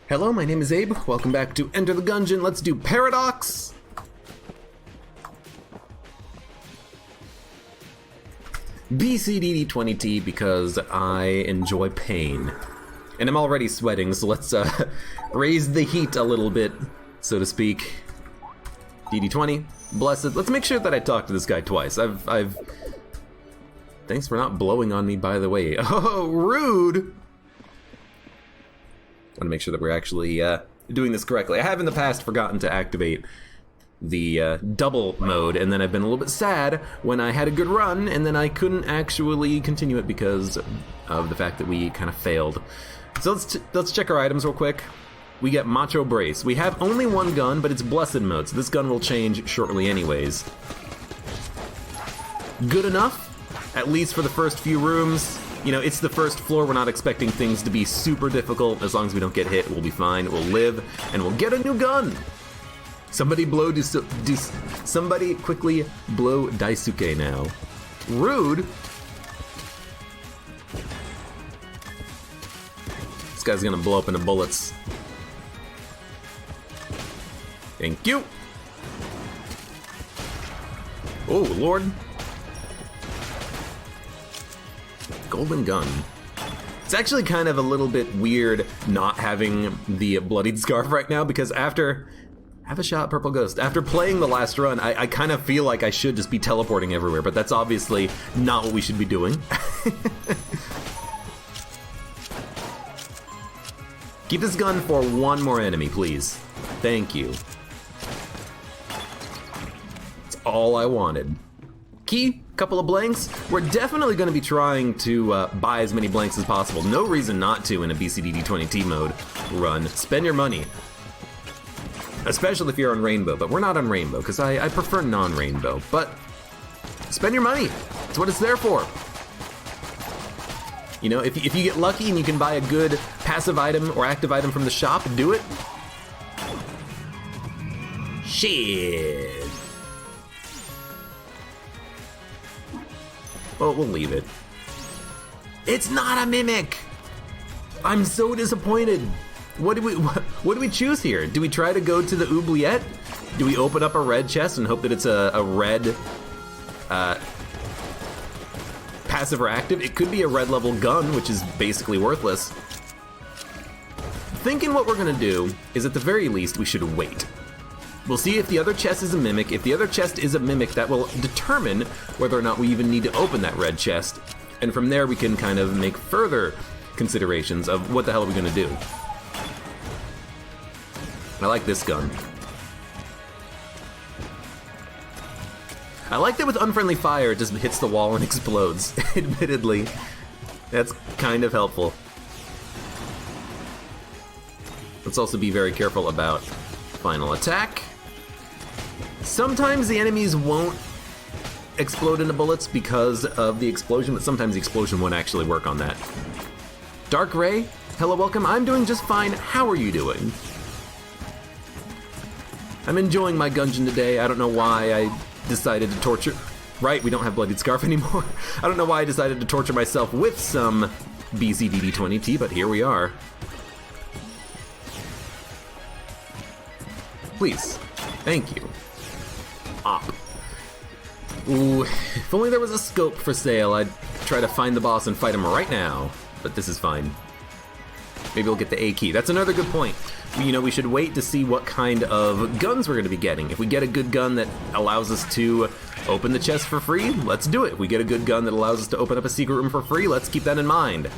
Hello, my name is Abe. Welcome back to Enter the Gungeon. Let's do Paradox. BCDD20T because I enjoy pain. And I'm already sweating, so let's raise the heat a little bit, so to speak. DD20, blessed. Let's make sure that I talk to this guy twice. Thanks for not blowing on me, by the way. Oh, rude! I want to make sure that we're actually doing this correctly. I have in the past forgotten to activate the double mode, and then I've been a little bit sad when I had a good run, and then I couldn't actually continue it because of the fact that we kind of failed. So let's check our items real quick. We get Macho Brace. We have only one gun, but it's Blessed mode, so this gun will change shortly anyways. Good enough, at least for the first few rooms. You know, it's the first floor, we're not expecting things to be super difficult. As long as we don't get hit, we'll be fine, we'll live, and we'll get a new gun! Somebody somebody quickly blow Daisuke now. Rude! This guy's gonna blow up into bullets. Thank you! Oh, Lord. Golden gun. It's actually kind of a little bit weird not having the bloodied scarf right now because after... Have a shot, Purple Ghost. After playing the last run, I kind of feel like I should just be teleporting everywhere, but that's obviously not what we should be doing. Keep this gun for one more enemy, please. Thank you. That's all I wanted. Key, couple of blanks. We're definitely going to be trying to buy as many blanks as possible. No reason not to in a BCDD20T mode run. Spend your money. Especially if you're on Rainbow, but we're not on Rainbow, because I prefer non-Rainbow. But spend your money. That's what it's there for. You know, if you get lucky and you can buy a good passive item or active item from the shop, do it. Shit. Well, we'll leave it. It's not a mimic! I'm so disappointed. What do we choose here? Do we try to go to the oubliette? Do we open up a red chest and hope that it's a red passive or active? It could be a red level gun, which is basically worthless. Thinking what we're gonna do is at the very least we should wait. We'll see if the other chest is a mimic. If the other chest is a mimic, that will determine whether or not we even need to open that red chest. And from there we can kind of make further considerations of what the hell are we gonna do. I like this gun. I like that with unfriendly fire, it just hits the wall and explodes. Admittedly, that's kind of helpful. Let's also be very careful about final attack. Sometimes the enemies won't explode into bullets because of the explosion, but sometimes the explosion won't actually work on that. Dark Ray, hello, welcome. I'm doing just fine. How are you doing? I'm enjoying my Gungeon today. I don't know why I decided to torture... Right, we don't have Bloodied Scarf anymore. I don't know why I decided to torture myself with some BCDD20T, but here we are. Please. Thank you. Op. Ooh, if only there was a scope for sale, I'd try to find the boss and fight him right now. But this is fine. Maybe we'll get the A key. That's another good point. You know, we should wait to see what kind of guns we're going to be getting. If we get a good gun that allows us to open the chest for free, let's do it. If we get a good gun that allows us to open up a secret room for free, let's keep that in mind.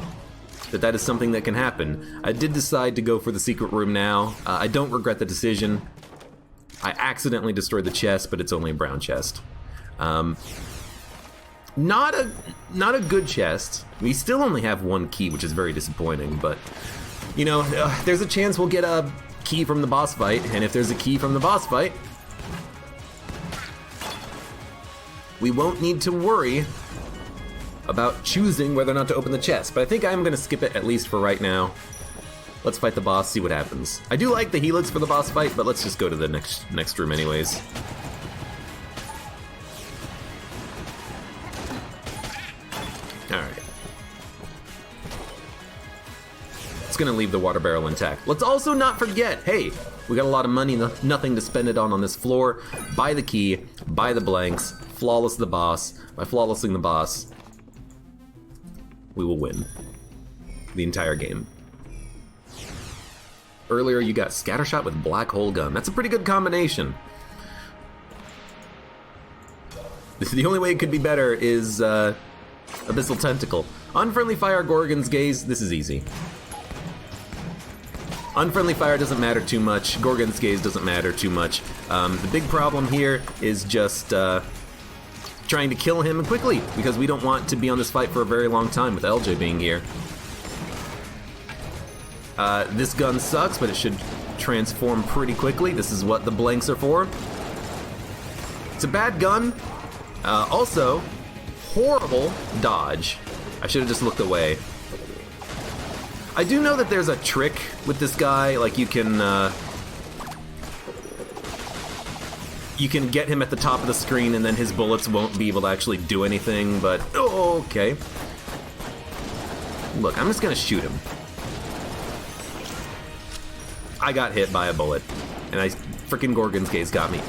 That is something that can happen. I did decide to go for the secret room now. I don't regret the decision. I accidentally destroyed the chest, but it's only a brown chest. Not a good chest. We still only have one key, which is very disappointing, but you know, there's a chance we'll get a key from the boss fight, and if there's a key from the boss fight, we won't need to worry about choosing whether or not to open the chest. But I think I'm gonna skip it, at least for right now. Let's fight the boss, see what happens. I do like the helix for the boss fight, but let's just go to the next room anyways. gonna leave the water barrel intact. Let's also not forget, hey, we got a lot of money, nothing to spend it on this floor. Buy the key, buy the blanks, flawless the boss. By flawlessing the boss, we will win the entire game. Earlier you got Scattershot with Black Hole Gun. That's a pretty good combination. The only way it could be better is Abyssal Tentacle. Unfriendly Fire, Gorgon's Gaze, this is easy. Unfriendly Fire doesn't matter too much, Gorgon's Gaze doesn't matter too much. The big problem here is just trying to kill him quickly, because we don't want to be on this fight for a very long time with LJ being here. This gun sucks, but it should transform pretty quickly. This is what the blanks are for. It's a bad gun. Also, horrible dodge. I should have just looked away. I do know that there's a trick with this guy, like you can get him at the top of the screen and then his bullets won't be able to actually do anything, but oh, okay. Look, I'm just gonna shoot him. I got hit by a bullet, and frickin' Gorgon's Gaze got me.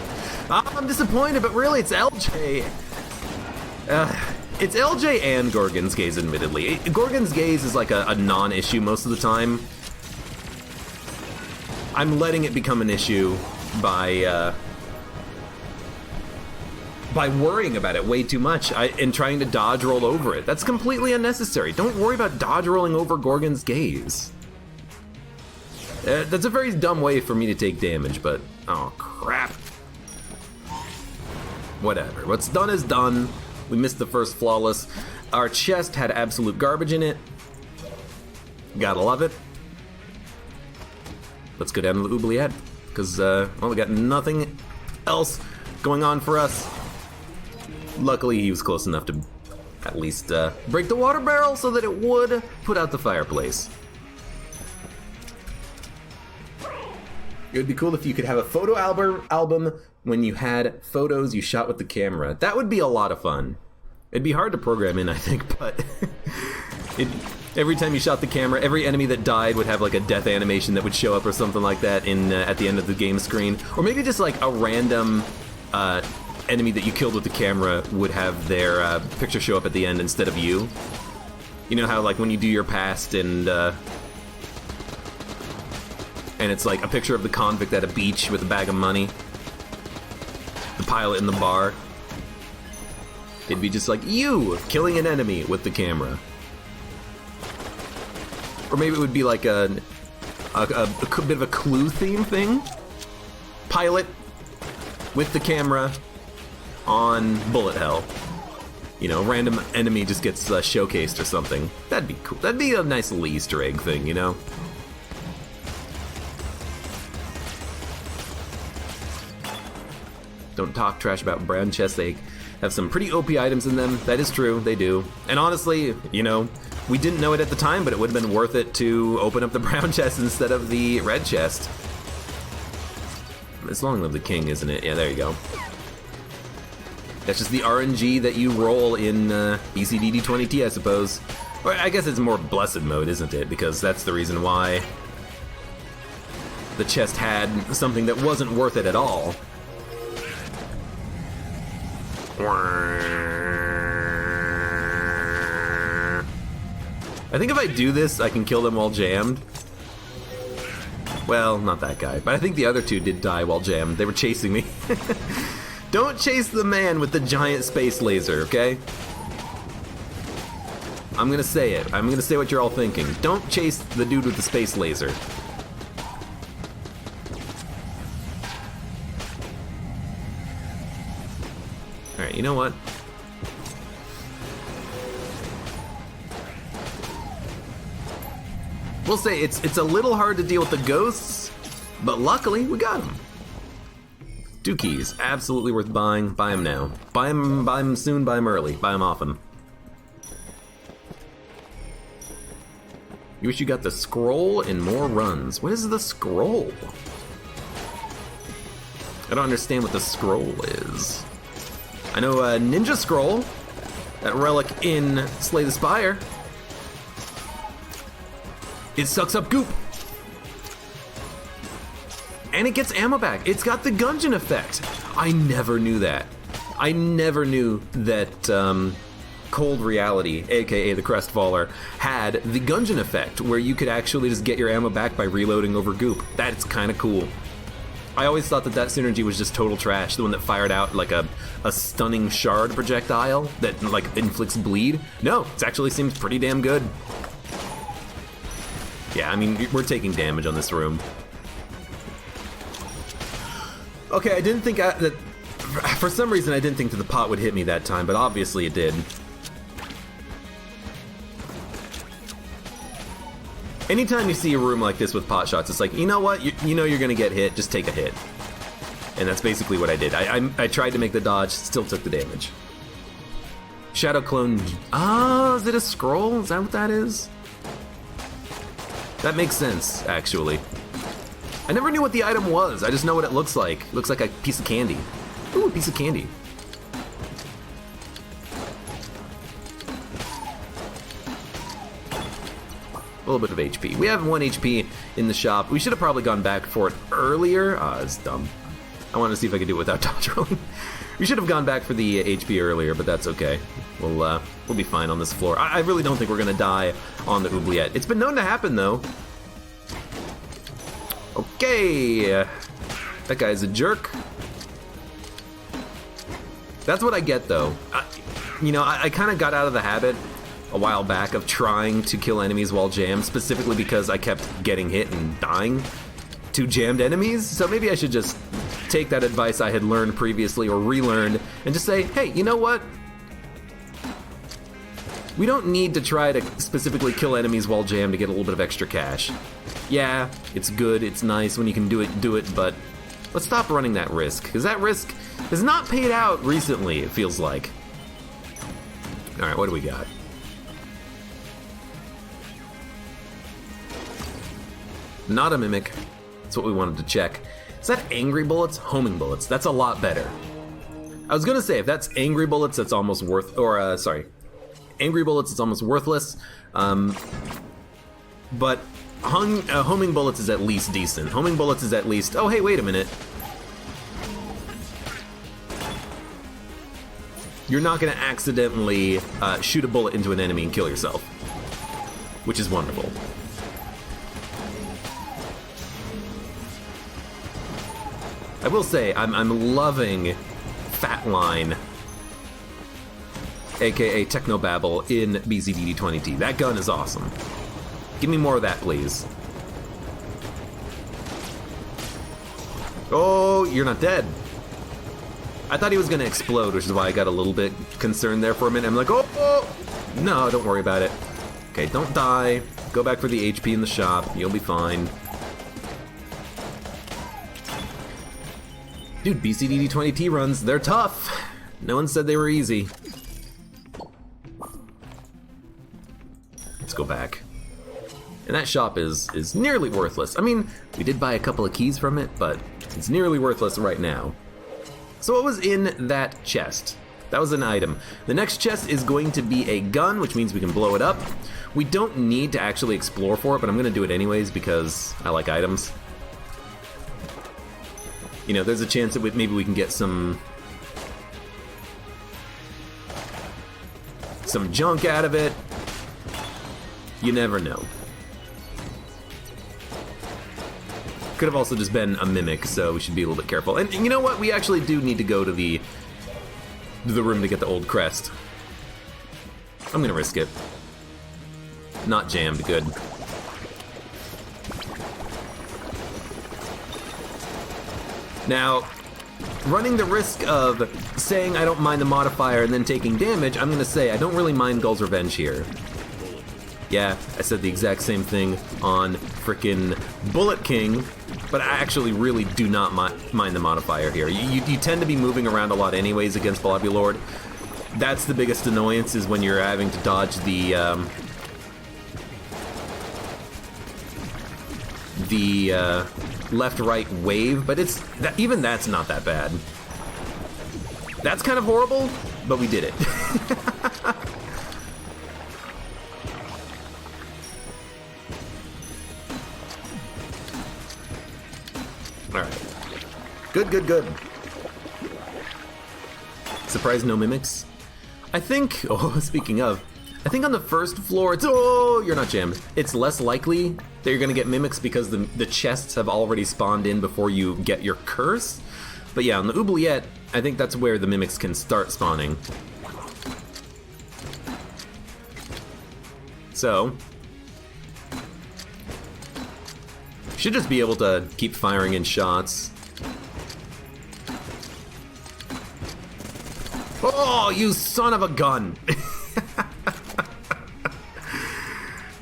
I'm disappointed, but really it's LJ. It's LJ and Gorgon's Gaze, admittedly. Gorgon's Gaze is like a non-issue most of the time. I'm letting it become an issue by worrying about it way too much and trying to dodge roll over it. That's completely unnecessary. Don't worry about dodge rolling over Gorgon's Gaze. That's a very dumb way for me to take damage, but oh crap. Whatever. What's done is done. We missed the first flawless. Our chest had absolute garbage in it. Gotta love it. Let's go down to the oubliette, because well, we got nothing else going on for us. Luckily, he was close enough to at least break the water barrel so that it would put out the fireplace. It would be cool if you could have a photo album when you had photos you shot with the camera. That would be a lot of fun. It'd be hard to program in, I think, but every time you shot the camera, every enemy that died would have like a death animation that would show up or something like that in at the end of the game screen. Or maybe just like a random enemy that you killed with the camera would have their picture show up at the end instead of you. You know how like when you do your past and it's like a picture of the convict at a beach with a bag of money. The pilot in the bar. It'd be just like you killing an enemy with the camera. Or maybe it would be like a bit of a clue theme thing. Pilot with the camera on bullet hell. You know, random enemy just gets showcased or something. That'd be cool. That'd be a nice little Easter egg thing, you know? Don't talk trash about brown chests. They have some pretty OP items in them. That is true, they do. And honestly, you know, we didn't know it at the time, but it would have been worth it to open up the brown chest instead of the red chest. It's Long Live the King, isn't it? Yeah, there you go. That's just the RNG that you roll in BCDD20T, I suppose. Or I guess it's more Blessed mode, isn't it? Because that's the reason why the chest had something that wasn't worth it at all. I think if I do this, I can kill them while jammed. Well, not that guy, but I think the other two did die while jammed. They were chasing me. Don't chase the man with the giant space laser, okay? I'm gonna say it. I'm gonna say what you're all thinking. Don't chase the dude with the space laser. Alright, you know what? We'll say it's a little hard to deal with the ghosts, but luckily we got them. 2 keys, absolutely worth buying. Buy them now. Buy them soon, buy them early. Buy them often. You wish you got the scroll and more runs. What is the scroll? I don't understand what the scroll is. I know a ninja scroll, that relic in Slay the Spire. It sucks up goop. And it gets ammo back. It's got the Gungeon effect. I never knew that. I never knew that Cold Reality, aka the Crestfaller, had the Gungeon effect, where you could actually just get your ammo back by reloading over goop. That's kind of cool. I always thought that synergy was just total trash, the one that fired out like a stunning shard projectile that like inflicts bleed. No, it actually seems pretty damn good. Yeah, I mean, we're taking damage on this room. Okay, I didn't think that... For some reason, I didn't think that the pot would hit me that time, but obviously it did. Anytime you see a room like this with pot shots, it's like, you know what? You know you're gonna get hit, just take a hit. And that's basically what I did. I tried to make the dodge, still took the damage. Shadow Clone... Oh, is it a scroll? Is that what that is? That makes sense, actually. I never knew what the item was. I just know what it looks like. It looks like a piece of candy. Ooh, a piece of candy. A little bit of HP. We have 1 HP in the shop. We should have probably gone back for it earlier. Ah, it's dumb. I wanted to see if I could do it without dodge rolling. We should have gone back for the HP earlier, but that's okay. We'll be fine on this floor. I really don't think we're gonna die on the oubliette. It's been known to happen, though. Okay. That guy's a jerk. That's what I get, though. I kind of got out of the habit a while back of trying to kill enemies while jammed, specifically because I kept getting hit and dying to jammed enemies. So maybe I should just take that advice I had learned previously or relearned and just say, hey, you know what? We don't need to try to specifically kill enemies while jammed to get a little bit of extra cash. Yeah, it's good, it's nice when you can do it, but let's stop running that risk, because that risk has not paid out recently, it feels like. Alright, what do we got? Not a mimic. That's what we wanted to check. Is that angry bullets? Homing bullets. That's a lot better. I was gonna say, if that's angry bullets, that's almost angry bullets, it's almost worthless. But homing bullets is at least decent. Homing bullets is at least... Oh, hey, wait a minute. You're not gonna accidentally shoot a bullet into an enemy and kill yourself, which is wonderful. I will say, I'm loving Fatline, aka Technobabble, in BZDD20T. That gun is awesome. Give me more of that, please. Oh, you're not dead. I thought he was gonna explode, which is why I got a little bit concerned there for a minute. I'm like, oh! No, don't worry about it. Okay, don't die. Go back for the HP in the shop. You'll be fine. Dude, BCDD20T runs, they're tough. No one said they were easy. Let's go back. And that shop is nearly worthless. I mean, we did buy a couple of keys from it, but it's nearly worthless right now. So what was in that chest? That was an item. The next chest is going to be a gun, which means we can blow it up. We don't need to actually explore for it, but I'm gonna do it anyways because I like items. You know, there's a chance that maybe we can get some junk out of it. You never know. Could have also just been a mimic, so we should be a little bit careful. And you know what? We actually do need to go to the room to get the old crest. I'm gonna risk it. Not jammed, good. Now, running the risk of saying I don't mind the modifier and then taking damage, I'm gonna say I don't really mind Gull's Revenge here. Yeah, I said the exact same thing on frickin' Bullet King, but I actually really do not mind the modifier here. You tend to be moving around a lot anyways against Blobby Lord. That's the biggest annoyance, is when you're having to dodge the left-right wave, but even that's not that bad. That's kind of horrible, but we did it. Alright. Good, good, good. Surprised no mimics? I think, oh, speaking of, I think on the first floor, it's, oh, you're not jammed. It's less likely that you're gonna get mimics because the chests have already spawned in before you get your curse. But yeah, on the oubliette, I think that's where the mimics can start spawning. So, should just be able to keep firing in shots. Oh, you son of a gun!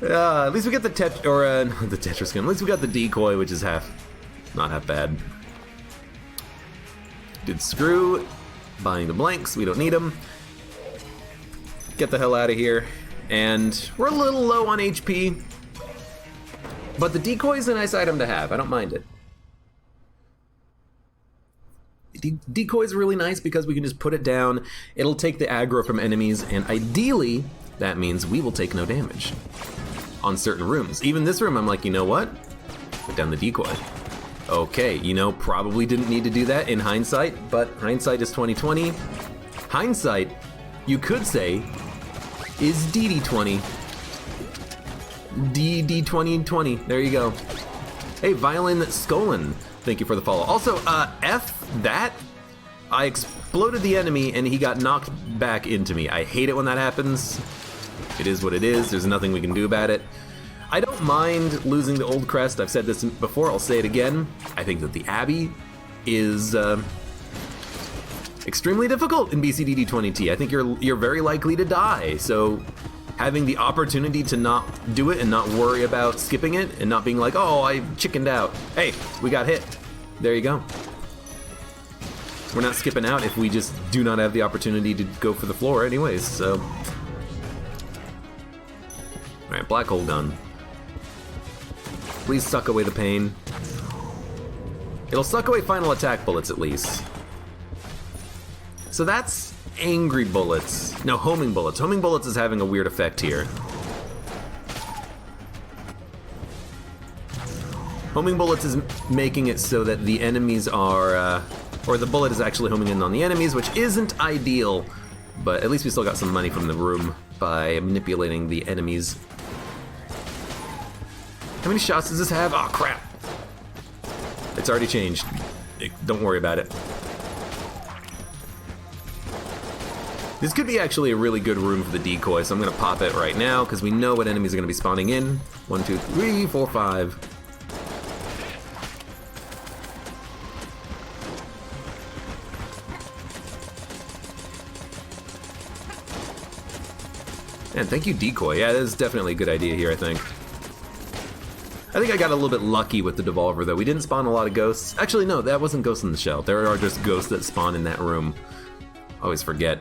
At least we get the not the Tetris gun. At least we got the decoy, which is not half bad. Did screw, buying the blanks. We don't need them. Get the hell out of here. And we're a little low on HP, but the decoy is a nice item to have. I don't mind it. Decoy is really nice because we can just put it down. It'll take the aggro from enemies, and ideally, that means we will take no damage on certain rooms. Even this room, I'm like, you know what? Put down the decoy. Okay, you know, probably didn't need to do that in hindsight, but hindsight is 20/20. Hindsight, you could say, is DD20. DD2020. There you go. Hey, Violin Skolin. Thank you for the follow. Also, F that. I exploded the enemy and he got knocked back into me. I hate it when that happens. It is what it is. There's nothing we can do about it. I don't mind losing the old crest. I've said this before. I'll say it again. I think that the Abbey is extremely difficult in BCDD20T. I think you're very likely to die. So having the opportunity to not do it and not worry about skipping it and not being like, oh, I chickened out. Hey, we got hit. There you go. We're not skipping out if we just do not have the opportunity to go for the floor anyways, so. All right, black hole gun. Please suck away the pain. It'll suck away final attack bullets at least. So that's angry bullets. No, homing bullets. Homing bullets is having a weird effect here. Homing bullets is making it so that the enemies are, or the bullet is actually homing in on the enemies, which isn't ideal, but at least we still got some money from the room by manipulating the enemies. How many shots does this have? Oh, crap. It's already changed. Don't worry about it. This could be actually a really good room for the decoy, so I'm going to pop it right now, because we know what enemies are going to be spawning in. 1, 2, 3, 4, 5. And thank you, decoy. Yeah, that is definitely a good idea here, I think. I think I got a little bit lucky with the Devolver, though. We didn't spawn a lot of ghosts. Actually, no, that wasn't Ghost in the Shell. There are just ghosts that spawn in that room. I always forget.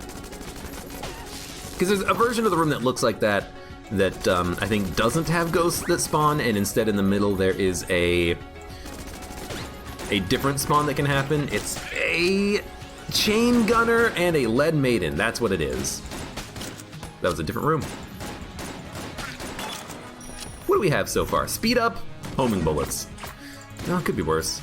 Because there's a version of the room that looks like that I think doesn't have ghosts that spawn, and instead in the middle there is a different spawn that can happen. It's a Chain Gunner and a Lead Maiden. That's what it is. That was a different room. What do we have so far? Speed up, homing bullets. No, it could be worse.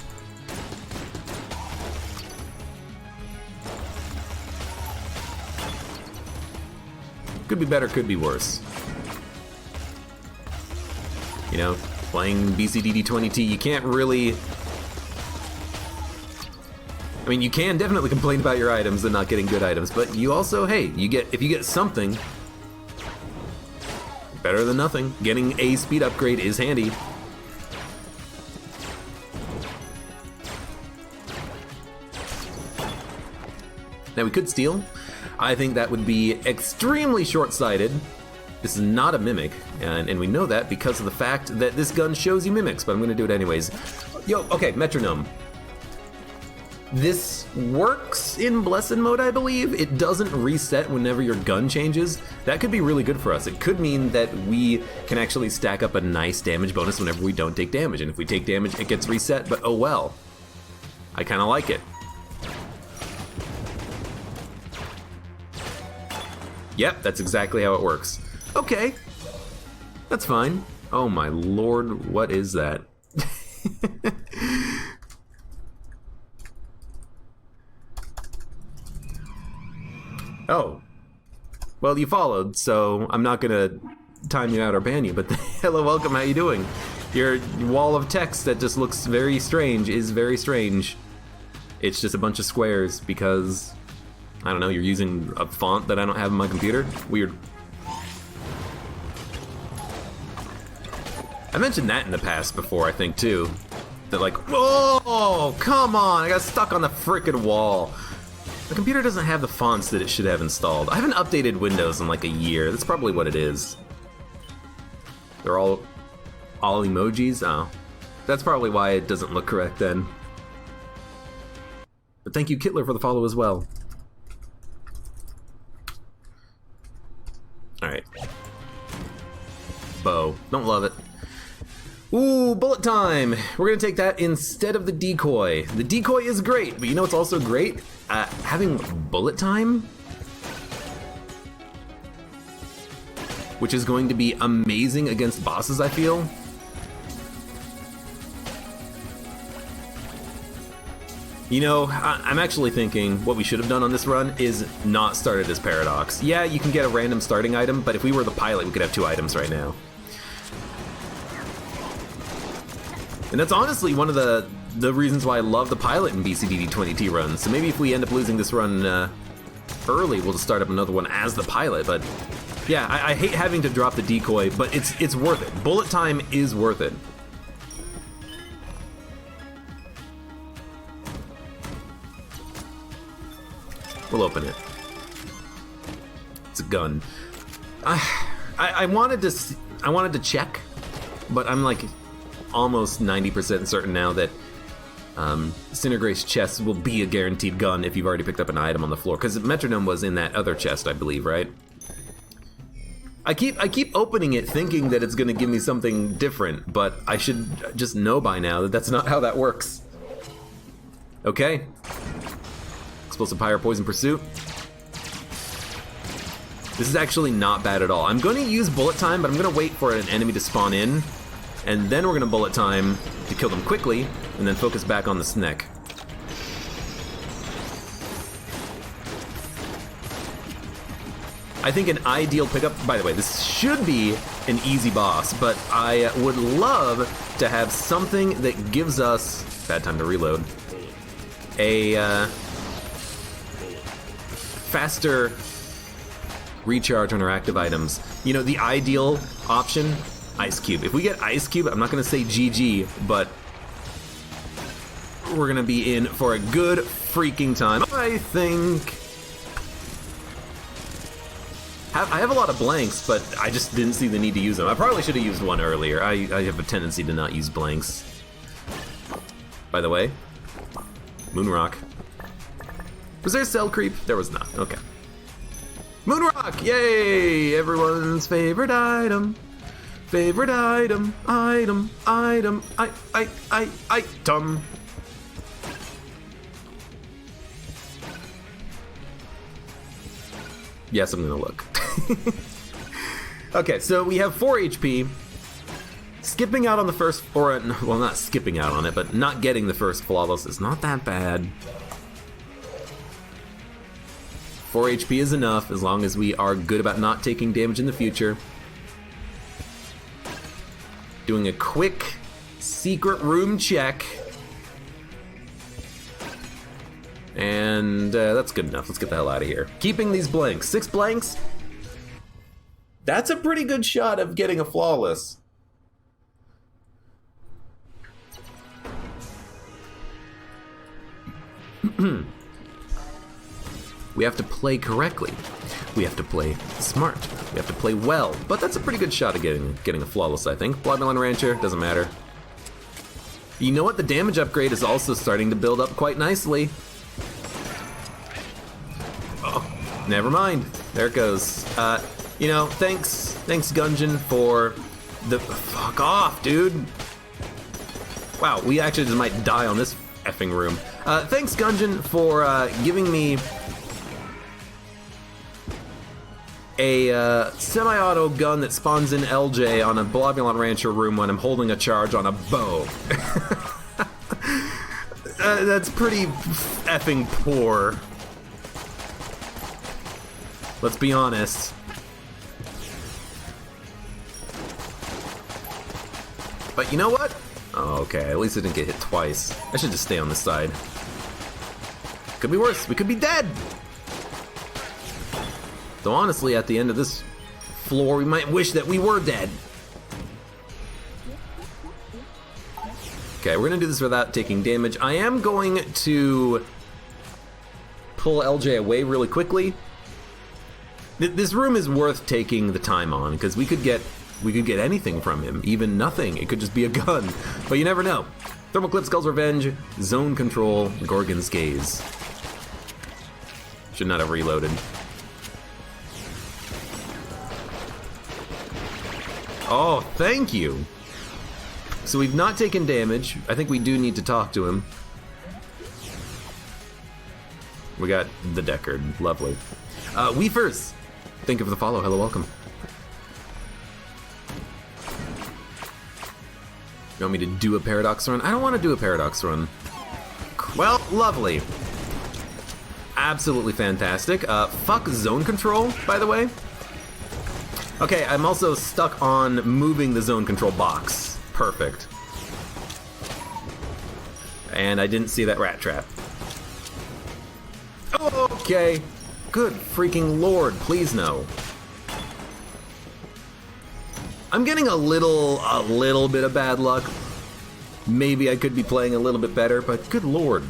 Could be better, could be worse. You know, playing BCDD20T, you can't really... I mean, you can definitely complain about your items and not getting good items, but you also, hey, if you get something, better than nothing. Getting a speed upgrade is handy. Now we could steal. I think that would be extremely short-sighted. This is not a mimic, and we know that because of the fact that this gun shows you mimics, but I'm gonna do it anyways. Yo, okay, metronome. This works in Blessed mode, I believe. It doesn't reset whenever your gun changes. That could be really good for us. It could mean that we can actually stack up a nice damage bonus whenever we don't take damage, and if we take damage, it gets reset, but oh well. I kinda like it. Yep, that's exactly how it works. Okay, that's fine. Oh my lord, what is that? Oh. Well, you followed, so I'm not gonna time you out or ban you, but hello, welcome, how you doing? Your wall of text that just looks very strange is very strange. It's just a bunch of squares because, I don't know, you're using a font that I don't have on my computer? Weird. I mentioned that in the past before, I think, too. That like, whoa, come on, I got stuck on the frickin' wall. The computer doesn't have the fonts that it should have installed. I haven't updated Windows in like a year. That's probably what it is. They're all emojis? Oh. That's probably why it doesn't look correct then. But thank you, Kittler, for the follow as well. Alright. Bow. Don't love it. Ooh, bullet time! We're gonna take that instead of the decoy. The decoy is great, but you know what's also great? Having bullet time? Which is going to be amazing against bosses, I feel. You know, I'm actually thinking what we should have done on this run is not started as Paradox. Yeah, you can get a random starting item, but if we were the pilot, we could have 2 items right now. And that's honestly one of the reasons why I love the pilot in BCDD 20T runs. So maybe if we end up losing this run early, we'll just start up another one as the pilot. But yeah, I hate having to drop the decoy, but it's worth it. Bullet time is worth it. We'll open it. It's a gun. I wanted to check, but I'm like almost 90% certain now that Cinergrace chests will be a guaranteed gun if you've already picked up an item on the floor, because Metronome was in that other chest, I believe, right? I keep opening it thinking that it's gonna give me something different, but I should just know by now that that's not how that works. Okay. Explosive Pyre, Poison Pursuit. This is actually not bad at all. I'm gonna use bullet time, but I'm gonna wait for an enemy to spawn in, and then we're gonna bullet time to kill them quickly, and then focus back on the snack. I think an ideal pickup, by the way, this should be an easy boss, but I would love to have something that gives us, bad time to reload, a faster recharge on our active items. You know, the ideal option, Ice Cube. If we get Ice Cube, I'm not gonna say GG, but we're gonna be in for a good freaking time. I think I have a lot of blanks, but I just didn't see the need to use them. I probably should have used one earlier. I have a tendency to not use blanks. By the way, Moonrock. Was there cell creep? There was not. Okay. Moonrock! Yay! Everyone's favorite item. Favorite item. Item. Item. Item. Yes, I'm gonna look. Okay, so we have 4 HP. Skipping out on the first, or, well, not skipping out on it, but not getting the first flawless is not that bad. 4 HP is enough, as long as we are good about not taking damage in the future. Doing a quick secret room check. And that's good enough. Let's get the hell out of here. Keeping these blanks. 6 blanks? That's a pretty good shot of getting a flawless. We have to play correctly. We have to play smart. We have to play well. But that's a pretty good shot of getting a flawless, I think. Bloodmelon Rancher, doesn't matter. You know what? The damage upgrade is also starting to build up quite nicely. Oh, never mind. There it goes. You know, thanks Gungeon for the... Fuck off, dude. Wow, we actually just might die on this effing room. Thanks Gungeon for giving me a semi-auto gun that spawns in LJ on a Blobulon Rancher room when I'm holding a charge on a bow. That's pretty effing poor. Let's be honest. But you know what? Oh, okay, at least I didn't get hit twice. I should just stay on this side. Could be worse. We could be dead. Though honestly, at the end of this floor, we might wish that we were dead. Okay, we're gonna do this without taking damage. I am going to pull LJ away really quickly. This room is worth taking the time on, because we could get anything from him, even nothing. It could just be a gun, but you never know. Thermal Clip, Skull's Revenge, Zone Control, Gorgon's Gaze. Should not have reloaded. Oh, thank you. So we've not taken damage. I think we do need to talk to him. We got the Deckard, lovely. Weefers, thank you for the follow, hello, welcome. You want me to do a Paradox run? I don't want to do a Paradox run. Well, lovely. Absolutely fantastic. Fuck Zone Control, by the way. Okay, I'm also stuck on moving the Zone Control box. Perfect. And I didn't see that rat trap. Okay. Good freaking lord, please no. I'm getting a little bit of bad luck. Maybe I could be playing a little bit better, but good lord.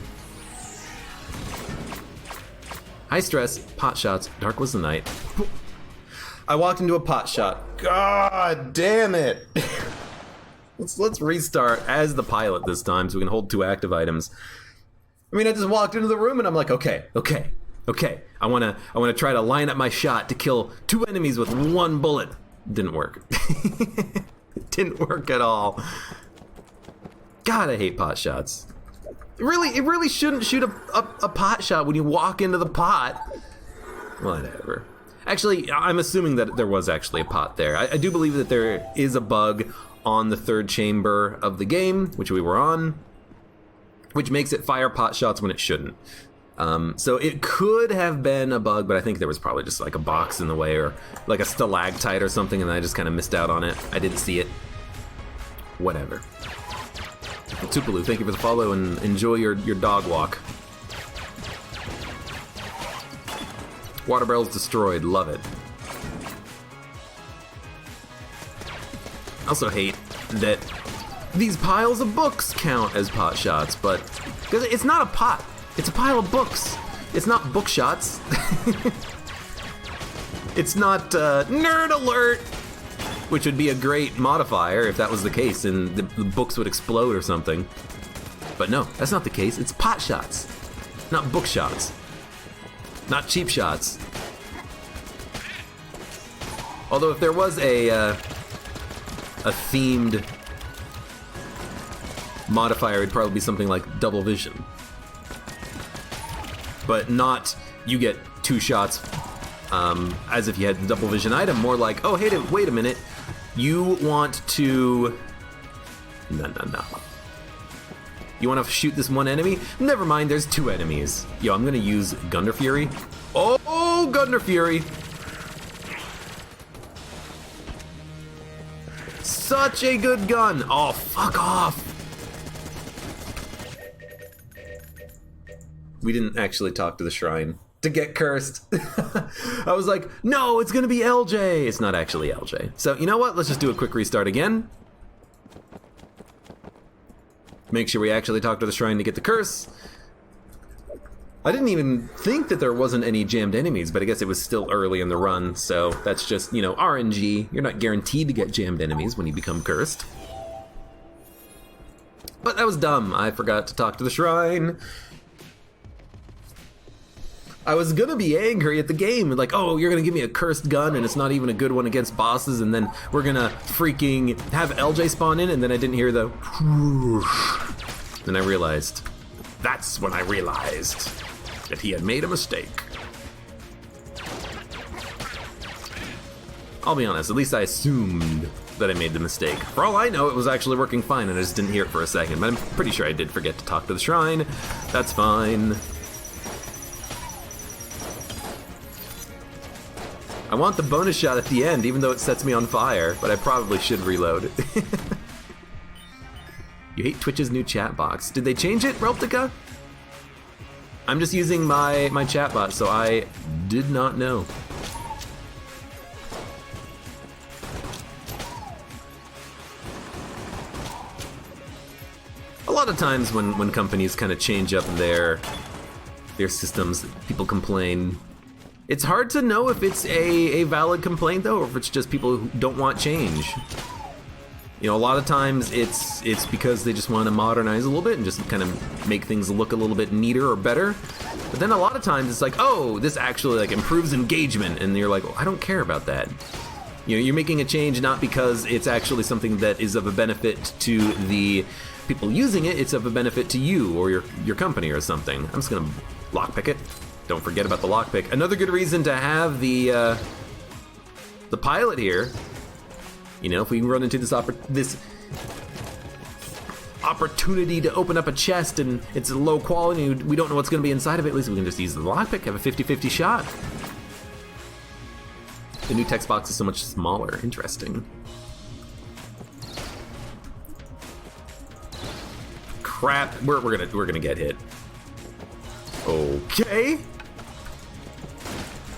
High stress, pot shots, dark was the night. I walked into a pot shot. God damn it. Let's restart as the pilot this time so we can hold 2 active items. I mean, I just walked into the room and I'm like, okay. I wanna try to line up my shot to kill 2 enemies with 1 bullet. Didn't work. It didn't work at all. God, I hate pot shots. It really shouldn't shoot a pot shot when you walk into the pot. Whatever. Actually, I'm assuming that there was actually a pot there. I do believe that there is a bug on the 3rd chamber of the game, which we were on, which makes it fire pot shots when it shouldn't. So it could have been a bug, but I think there was probably just like a box in the way or like a stalactite or something, and I just kind of missed out on it. I didn't see it. Whatever. Tupelo, thank you for the follow and enjoy your dog walk. Water barrel's destroyed, love it. I also hate that these piles of books count as pot shots, but because it's not a pot, it's a pile of books. It's not book shots. It's not nerd alert, which would be a great modifier if that was the case and the books would explode or something. But no, that's not the case. It's pot shots, not book shots. Not cheap shots. Although if there was a themed modifier, it'd probably be something like double vision. But not you get 2 shots as if you had the double vision item. More like, oh, hey, wait a minute. You want to... No. You want to shoot this 1 enemy? Never mind, there's 2 enemies. Yo, I'm gonna use Gunder Fury. Oh, Gunder Fury! Such a good gun! Oh, fuck off! We didn't actually talk to the shrine to get cursed. I was like, no, it's gonna be LJ! It's not actually LJ. So, you know what? Let's just do a quick restart again. Make sure we actually talk to the shrine to get the curse. I didn't even think that there wasn't any jammed enemies, but I guess it was still early in the run, so that's just, you know, RNG. You're not guaranteed to get jammed enemies when you become cursed. But that was dumb. I forgot to talk to the shrine. I was gonna be angry at the game, like, oh, you're gonna give me a cursed gun and it's not even a good one against bosses, and then we're gonna freaking have LJ spawn in, and then I didn't hear the whoosh. Then I realized, that's when I realized that he had made a mistake. I'll be honest, at least I assumed that I made the mistake. For all I know, it was actually working fine and I just didn't hear it for a second, but I'm pretty sure I did forget to talk to the shrine. That's fine. I want the bonus shot at the end, even though it sets me on fire, but I probably should reload. You hate Twitch's new chat box. Did they change it, Relptica? I'm just using my chat bot, so I did not know. A lot of times when companies kind of change up their systems, people complain. It's hard to know if it's a valid complaint though, or if it's just people who don't want change. You know, a lot of times it's because they just want to modernize a little bit and just kind of make things look a little bit neater or better. But then a lot of times it's like, oh, this actually like improves engagement, and you're like, well, I don't care about that. You know, you're making a change not because it's actually something that is of a benefit to the people using it, it's of a benefit to you or your company or something. I'm just gonna lockpick it. Don't forget about the lockpick. Another good reason to have the pilot here. You know, if we run into this opportunity to open up a chest and it's low quality and we don't know what's going to be inside of it, at least we can just use the lockpick, have a 50-50 shot. The new text box is so much smaller. Interesting. Crap, we're gonna get hit. Okay.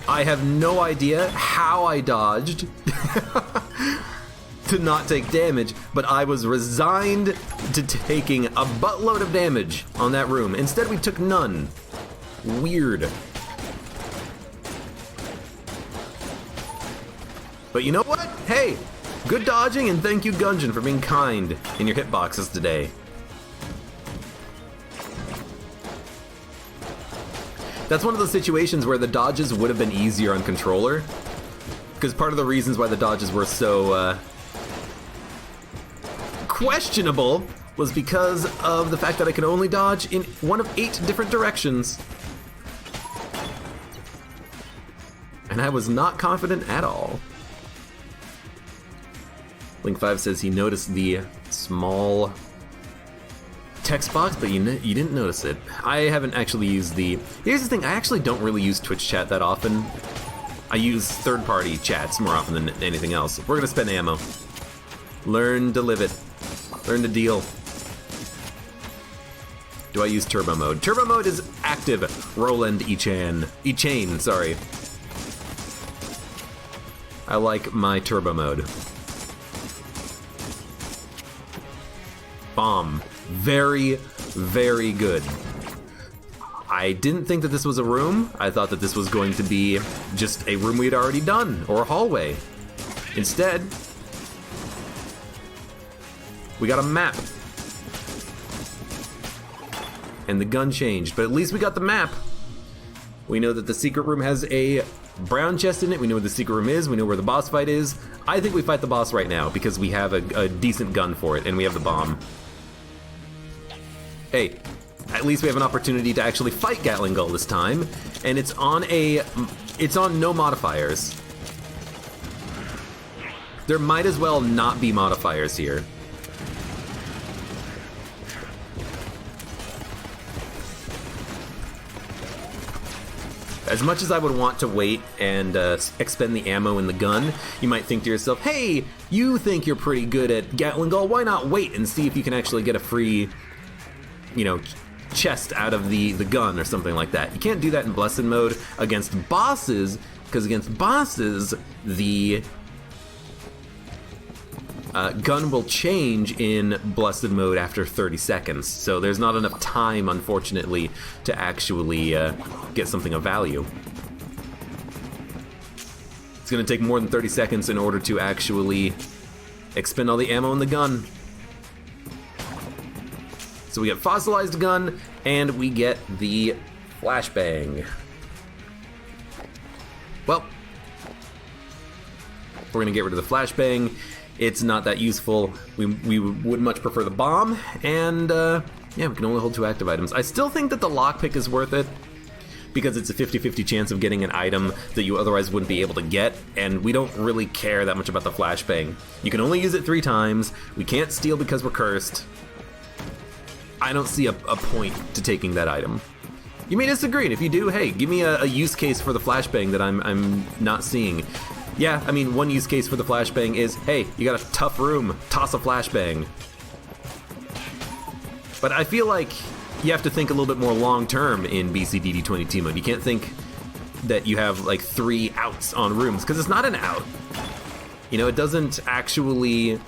I have no idea how I dodged to not take damage, but I was resigned to taking a buttload of damage on that room. Instead, we took none. Weird. But you know what? Hey, good dodging, and thank you, Gungeon, for being kind in your hitboxes today. That's one of those situations where the dodges would have been easier on controller, because part of the reasons why the dodges were so questionable was because of the fact that I could only dodge in one of 8 different directions. And I was not confident at all. Link5 says he noticed the small text box, but you didn't notice it. I haven't actually used the... Here's the thing, I actually don't really use Twitch chat that often. I use third-party chats more often than anything else. We're gonna spend ammo. Learn to live it. Learn to deal. Do I use turbo mode? Turbo mode is active. Roland Echain, sorry. I like my turbo mode. Bomb. Very, very good. I didn't think that this was a room. I thought that this was going to be just a room we had already done, or a hallway. Instead, we got a map. And the gun changed, but at least we got the map. We know that the secret room has a brown chest in it. We know where the secret room is. We know where the boss fight is. I think we fight the boss right now because we have a decent gun for it, and we have the bomb. Hey, at least we have an opportunity to actually fight Gatling Gull this time, and it's on no modifiers. There might as well not be modifiers here. As much as I would want to wait and expend the ammo in the gun, you might think to yourself, hey, you think you're pretty good at Gatling Gull, why not wait and see if you can actually get a free, you know, chest out of the gun or something like that. You can't do that in Blessed mode against bosses, because against bosses, the gun will change in Blessed mode after 30 seconds, so there's not enough time, unfortunately, to actually get something of value. It's going to take more than 30 seconds in order to actually expend all the ammo in the gun. So we get fossilized gun, and we get the flashbang. Well, we're gonna get rid of the flashbang. It's not that useful. We would much prefer the bomb, and yeah, we can only hold 2 active items. I still think that the lockpick is worth it, because it's a 50-50 chance of getting an item that you otherwise wouldn't be able to get, and we don't really care that much about the flashbang. You can only use it 3 times. We can't steal because we're cursed. I don't see a point to taking that item. You may disagree, and if you do, hey, give me a use case for the flashbang that I'm not seeing. Yeah, I mean, one use case for the flashbang is, hey, you got a tough room, toss a flashbang. But I feel like you have to think a little bit more long-term in BCDD20T mode. You can't think that you have like 3 outs on rooms, because it's not an out. You know, it doesn't actually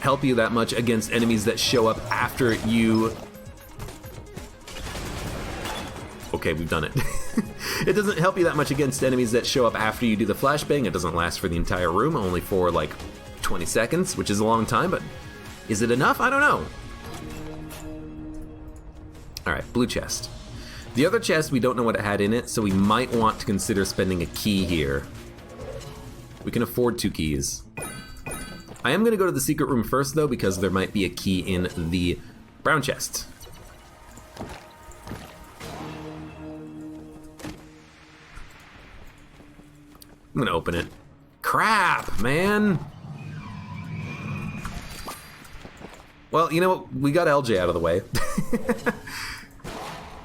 help you that much against enemies that show up after you... Okay, we've done it. It doesn't help you that much against enemies that show up after you do the flashbang. It doesn't last for the entire room, only for like 20 seconds, which is a long time, but is it enough? I don't know. Alright, blue chest. The other chest, we don't know what it had in it, so we might want to consider spending a key here. We can afford 2 keys. I am going to go to the secret room first, though, because there might be a key in the brown chest. I'm going to open it. Crap, man! Well, you know what? We got LJ out of the way.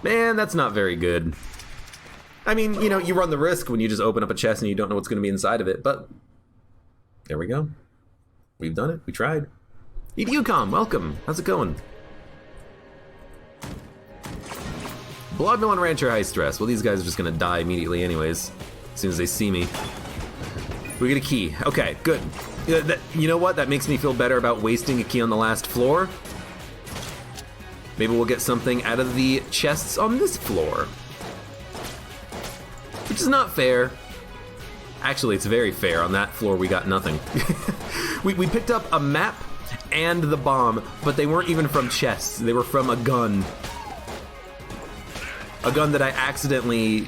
Man, that's not very good. I mean, you know, you run the risk when you just open up a chest and you don't know what's going to be inside of it, but there we go. We've done it. We tried. EduCom, welcome. How's it going? Bloodmill and Rancher High Stress. Well, these guys are just going to die immediately anyways, as soon as they see me. We get a key. Okay, good. You know what? That makes me feel better about wasting a key on the last floor. Maybe we'll get something out of the chests on this floor. Which is not fair. Actually, it's very fair. On that floor, we got nothing. we picked up a map and the bomb, but they weren't even from chests. They were from a gun. A gun that I accidentally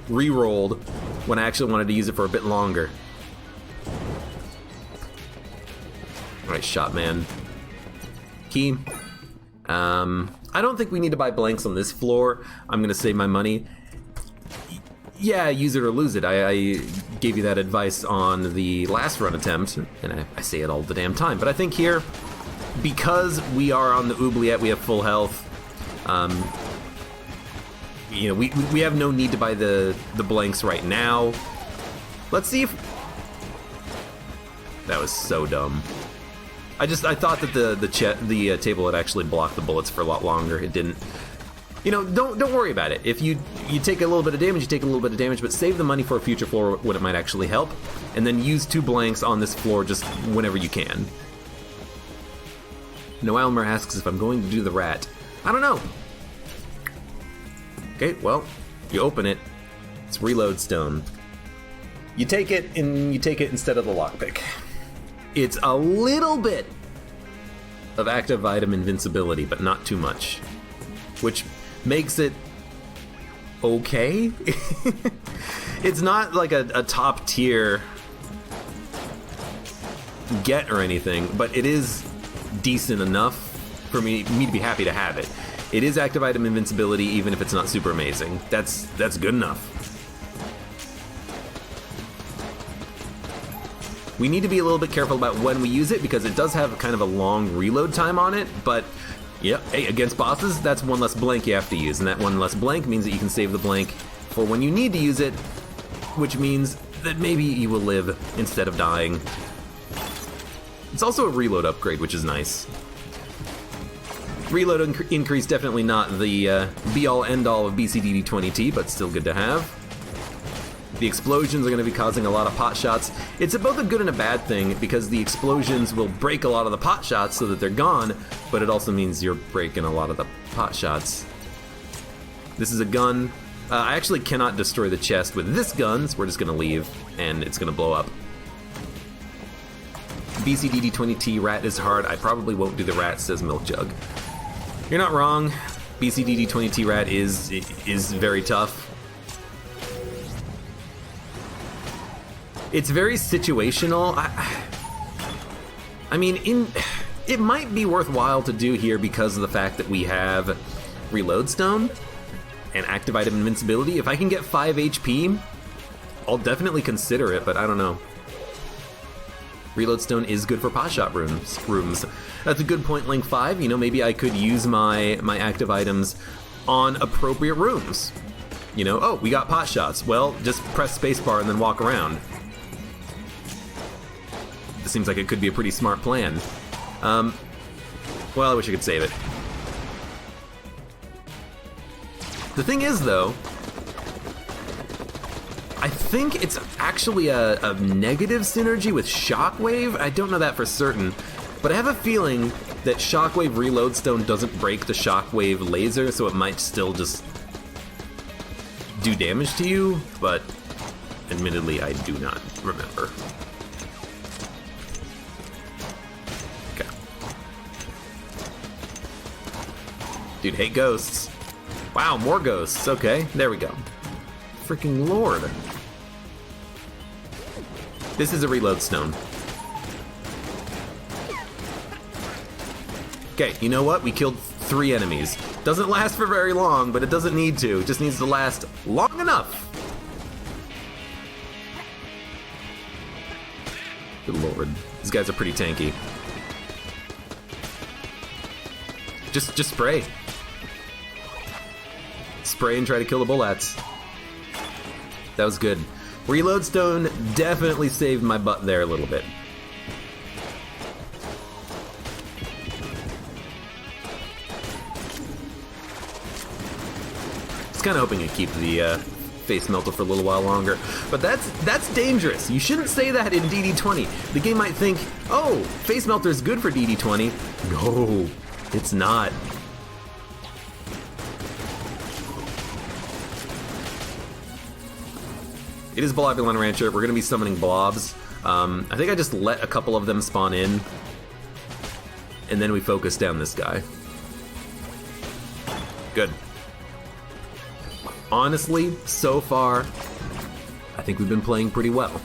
re-rolled when I actually wanted to use it for a bit longer. Alright, shot man. Key. I don't think we need to buy blanks on this floor. I'm gonna save my money. Yeah, use it or lose it. I gave you that advice on the last run attempt, and I say it all the damn time. But I think here, because we are on the oubliette, we have full health. You know, we have no need to buy the blanks right now. Let's see if... That was so dumb. I thought that the table had actually blocked the bullets for a lot longer. It didn't. You know, don't worry about it. If you take a little bit of damage, you take a little bit of damage, but save the money for a future floor when it might actually help, and then use 2 blanks on this floor just whenever you can. Noelmer asks if I'm going to do the rat. I don't know. Okay, well, you open it. It's reload stone. You take it, and you take it instead of the lockpick. It's a little bit of active item invincibility, but not too much. Which makes it okay. It's not like a top tier get or anything, but it is decent enough for me to be happy to have it. It is active item invincibility, even if it's not super amazing. That's good enough. We need to be a little bit careful about when we use it, because it does have kind of a long reload time on it, but yep, hey, against bosses, that's 1 less blank you have to use, and that 1 less blank means that you can save the blank for when you need to use it, which means that maybe you will live instead of dying. It's also a reload upgrade, which is nice. Reload increase, definitely not the be-all, end-all of BCDD20T, but still good to have. The explosions are going to be causing a lot of pot shots. It's both a good and a bad thing, because the explosions will break a lot of the pot shots so that they're gone, but it also means you're breaking a lot of the pot shots. This is a gun. I actually cannot destroy the chest with this gun, so we're just going to leave, and it's going to blow up. BCDD20T rat is hard. I probably won't do the rat, says Milk Jug. You're not wrong. BCDD20T rat is very tough. It's very situational. I mean, it might be worthwhile to do here because of the fact that we have reload stone and active item invincibility. If I can get 5 HP, I'll definitely consider it, but I don't know. Reload stone is good for pot shot rooms. That's a good point, Link 5. You know, maybe I could use my active items on appropriate rooms. You know, oh, we got pot shots. Well, just press spacebar and then walk around. This seems like it could be a pretty smart plan. Well, I wish I could save it. The thing is, though, I think it's actually a negative synergy with Shockwave. I don't know that for certain, but I have a feeling that Shockwave Reload Stone doesn't break the Shockwave laser, so it might still just do damage to you, but admittedly, I do not remember. Okay. Dude, hate ghosts. Wow, more ghosts. Okay, there we go. Freaking Lord. This is a reload stone. Okay, you know what? We killed 3 enemies. Doesn't last for very long, but it doesn't need to. It just needs to last long enough. Good Lord. These guys are pretty tanky. Just spray. Spray and try to kill the bullets. That was good. Reload stone definitely saved my butt there a little bit. I was kind of hoping to keep the face melter for a little while longer, but that's dangerous. You shouldn't say that in DD20. The game might think, oh, face melter is good for DD20. No, it's not. It is Blobular Rancher. We're going to be summoning blobs. I think I just let a couple of them spawn in, and then we focus down this guy. Good. Honestly, so far, I think we've been playing pretty well.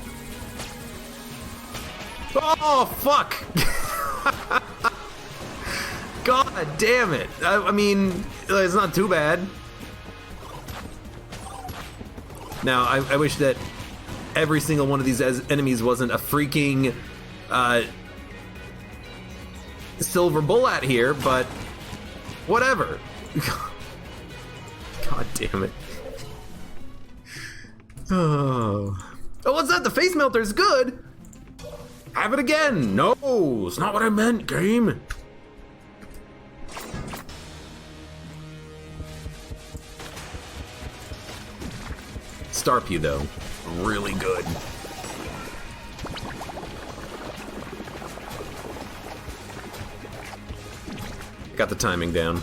Oh, fuck! God damn it. I mean, it's not too bad. Now, I wish that every single one of these enemies wasn't a freaking silver bullet here, but whatever. God damn it. Oh, what's that? The face melter is good. Have it again. No, it's not what I meant, game. Starpew, though, really good. Got the timing down.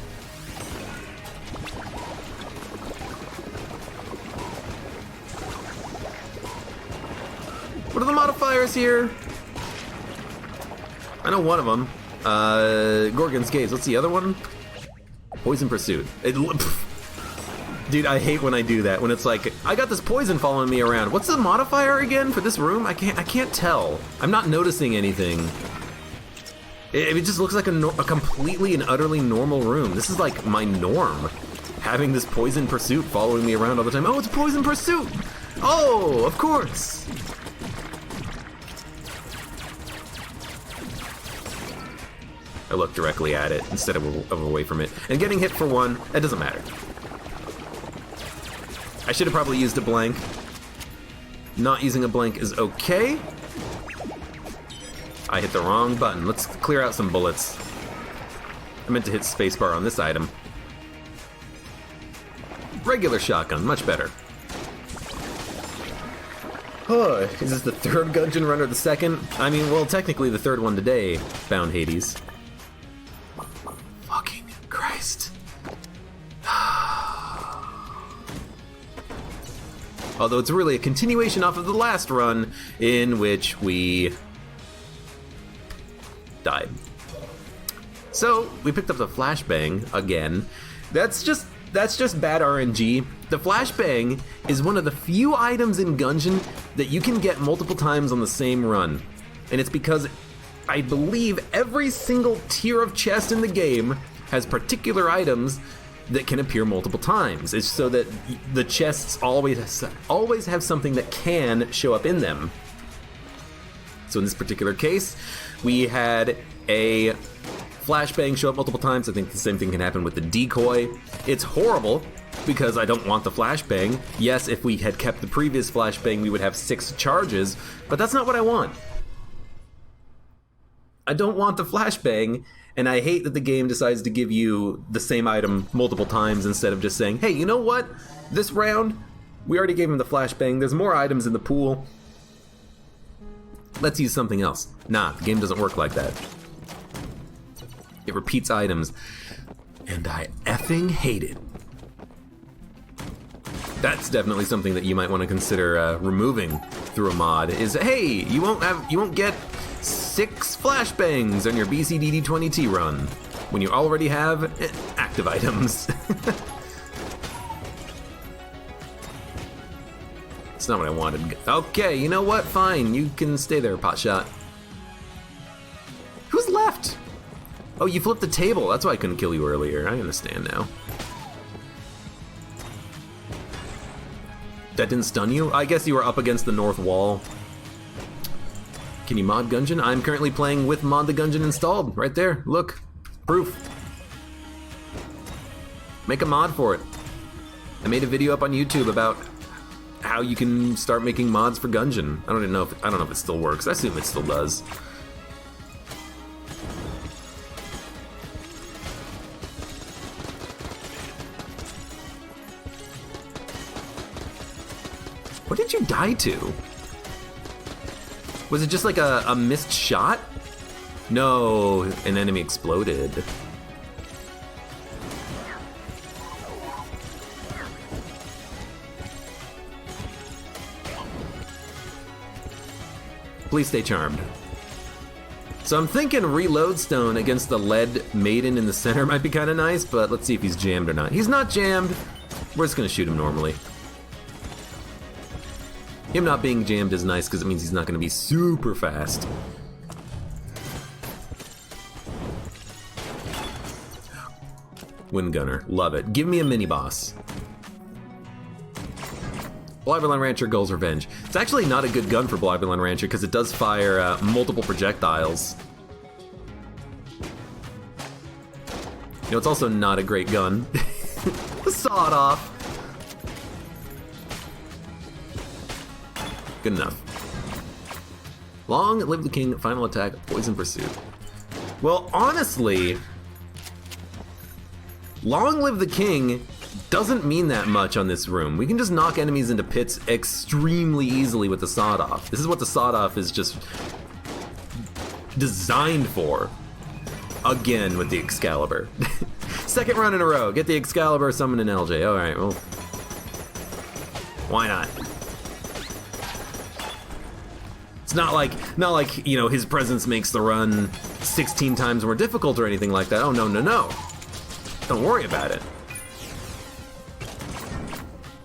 What are the modifiers here? I know one of them. Gorgon's Gaze. What's the other one? Poison Pursuit. Dude, I hate when I do that. When it's like, I got this poison following me around. What's the modifier again for this room? I can't tell. I'm not noticing anything. It just looks like a completely and utterly normal room. This is like my norm. Having this poison pursuit following me around all the time. Oh, it's poison pursuit! Oh, of course! I look directly at it instead of away from it. And getting hit for one, that doesn't matter. I should have probably used a blank. Not using a blank is okay. I hit the wrong button. Let's clear out some bullets. I meant to hit spacebar on this item. Regular shotgun, much better. Oh, is this the 3rd Gungeon run or the 2nd? I mean, well, technically the 3rd one today, found Hades. Fucking Christ. Although it's really a continuation off of the last run, in which we died. So we picked up the flashbang again. That's just bad RNG. The flashbang is one of the few items in Gungeon that you can get multiple times on the same run, and it's because I believe every single tier of chest in the game has particular items that can appear multiple times. It's so that the chests always have something that can show up in them. So in this particular case, we had a flashbang show up multiple times. I think the same thing can happen with the decoy. It's horrible because I don't want the flashbang. Yes, if we had kept the previous flashbang, we would have 6 charges, but that's not what I want. I don't want the flashbang, and I hate that the game decides to give you the same item multiple times instead of just saying, hey, you know what? This round, we already gave him the flashbang. There's more items in the pool. Let's use something else. Nah, the game doesn't work like that. It repeats items, and I effing hate it. That's definitely something that you might want to consider removing through a mod. Is hey, you won't get 6 flashbangs on your BCDD20T run when you already have active items. It's not what I wanted. Okay, you know what? Fine, you can stay there, Potshot. Who's left? Oh, you flipped the table. That's why I couldn't kill you earlier. I understand now. That didn't stun you? I guess you were up against the north wall. Can you mod Gungeon? I'm currently playing with Mod the Gungeon installed. Right there. Look. Proof. Make a mod for it. I made a video up on YouTube about how you can start making mods for Gungeon. I don't know if it still works. I assume it still does. What did you die to? Was it just like a missed shot? No, an enemy exploded. Please stay charmed. So I'm thinking Reload Stone against the lead maiden in the center might be kind of nice, but let's see if he's jammed or not. He's not jammed. We're just gonna shoot him normally. Him not being jammed is nice because it means he's not gonna be super fast. Wind Gunner, love it. Give me a mini boss. Blobberland Rancher Gull's Revenge. It's actually not a good gun for Blobberland Rancher because it does fire multiple projectiles. You know, it's also not a great gun. Saw it off. Good enough. Long live the king, final attack, poison pursuit. Well, honestly, long live the king doesn't mean that much on this room. We can just knock enemies into pits extremely easily with the sawed-off. This is what the sawed-off is just designed for. Again with the Excalibur. Second run in a row. Get the Excalibur, summon an LJ. Alright, well. Why not? It's not like, you know, his presence makes the run 16 times more difficult or anything like that. Oh, no, no, no. Don't worry about it.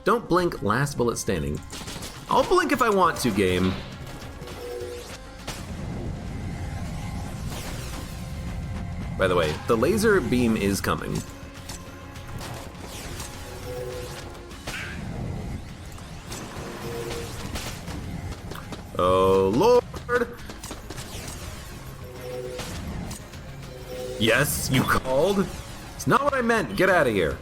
Don't blink, last bullet standing. I'll blink if I want to, game. By the way, the laser beam is coming. Oh, Lord! Yes, you called? It's not what I meant. Get out of here.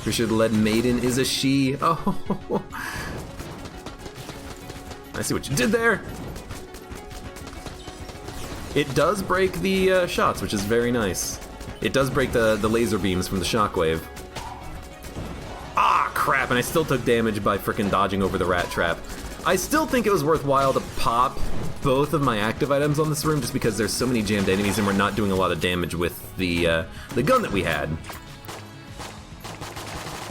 Pretty sure the lead maiden is a she. Oh, I see what you did there. It does break the shots, which is very nice. It does break the laser beams from the shockwave. Ah, crap, and I still took damage by frickin' dodging over the rat trap. I still think it was worthwhile to pop both of my active items on this room just because there's so many jammed enemies and we're not doing a lot of damage with the gun that we had.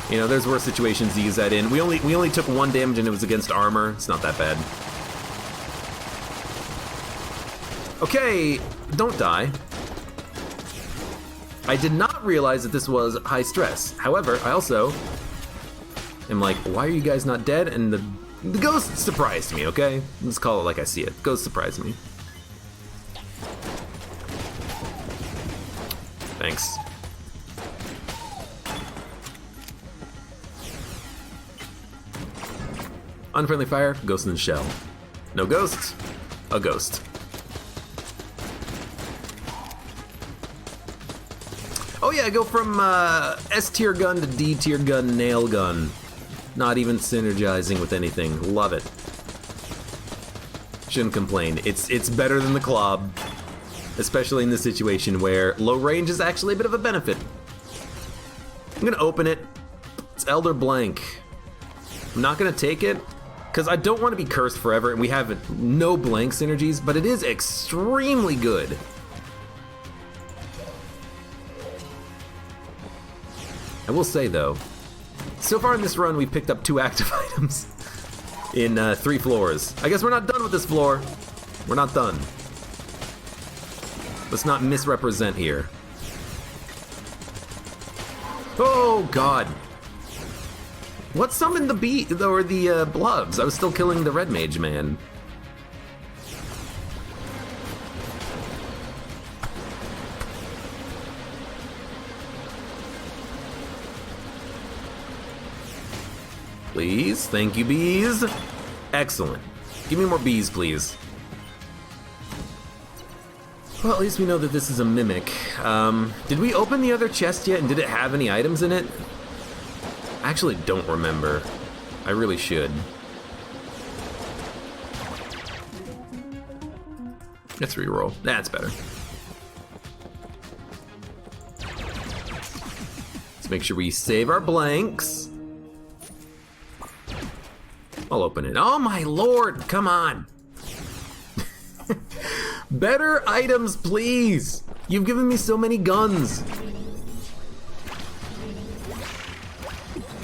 You know, there's worse situations to use that in. We only took 1 damage and it was against armor. It's not that bad. Okay, don't die. I did not realize that this was high stress. However, I also am like, why are you guys not dead? And the ghost surprised me, okay? Let's call it like I see it. Ghost surprised me. Thanks. Unfriendly fire, ghost in the shell. No ghosts? A ghost. Oh yeah, I go from S tier gun to D tier gun nail gun. Not even synergizing with anything. Love it. Shouldn't complain. It's better than the Clob. Especially in this situation where low range is actually a bit of a benefit. I'm gonna open it. It's Elder Blank. I'm not gonna take it, because I don't want to be cursed forever, and we have no blank synergies, but it is extremely good. I will say though, so far in this run we've picked up 2 active items in 3 floors. I guess we're not done with this floor. We're not done. Let's not misrepresent here. Oh god. What summoned the blubs? I was still killing the red mage man. Please, thank you, bees. Excellent. Give me more bees, please. Well, at least we know that this is a mimic. Did we open the other chest yet, and did it have any items in it? I actually don't remember. I really should. Let's reroll. That's better. Let's make sure we save our blanks. I'll open it. Oh my lord, come on. Better items, please. You've given me so many guns.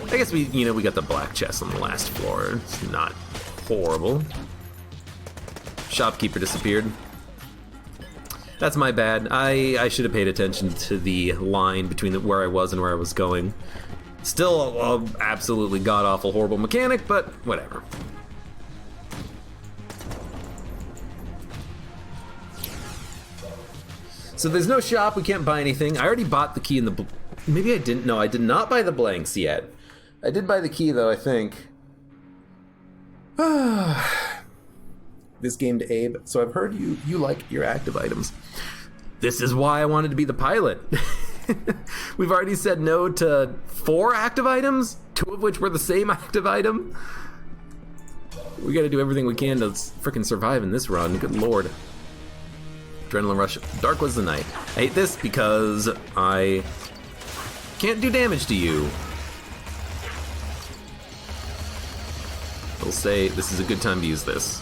I guess we got the black chest on the last floor. It's not horrible. Shopkeeper disappeared. That's my bad. I should have paid attention to the line between where I was and where I was going. Still a absolutely god-awful horrible mechanic, but whatever. So there's no shop, we can't buy anything. I already bought the key in the... Maybe I didn't. No, I did not buy the blanks yet. I did buy the key, though, I think. This game to Abe. So I've heard you like your active items. This is why I wanted to be the pilot. We've already said no to 4 active items, 2 of which were the same active item. We gotta do everything we can to frickin' survive in this run. Good lord. Adrenaline rush. Dark was the night. I hate this because I can't do damage to you. I'll say this is a good time to use this.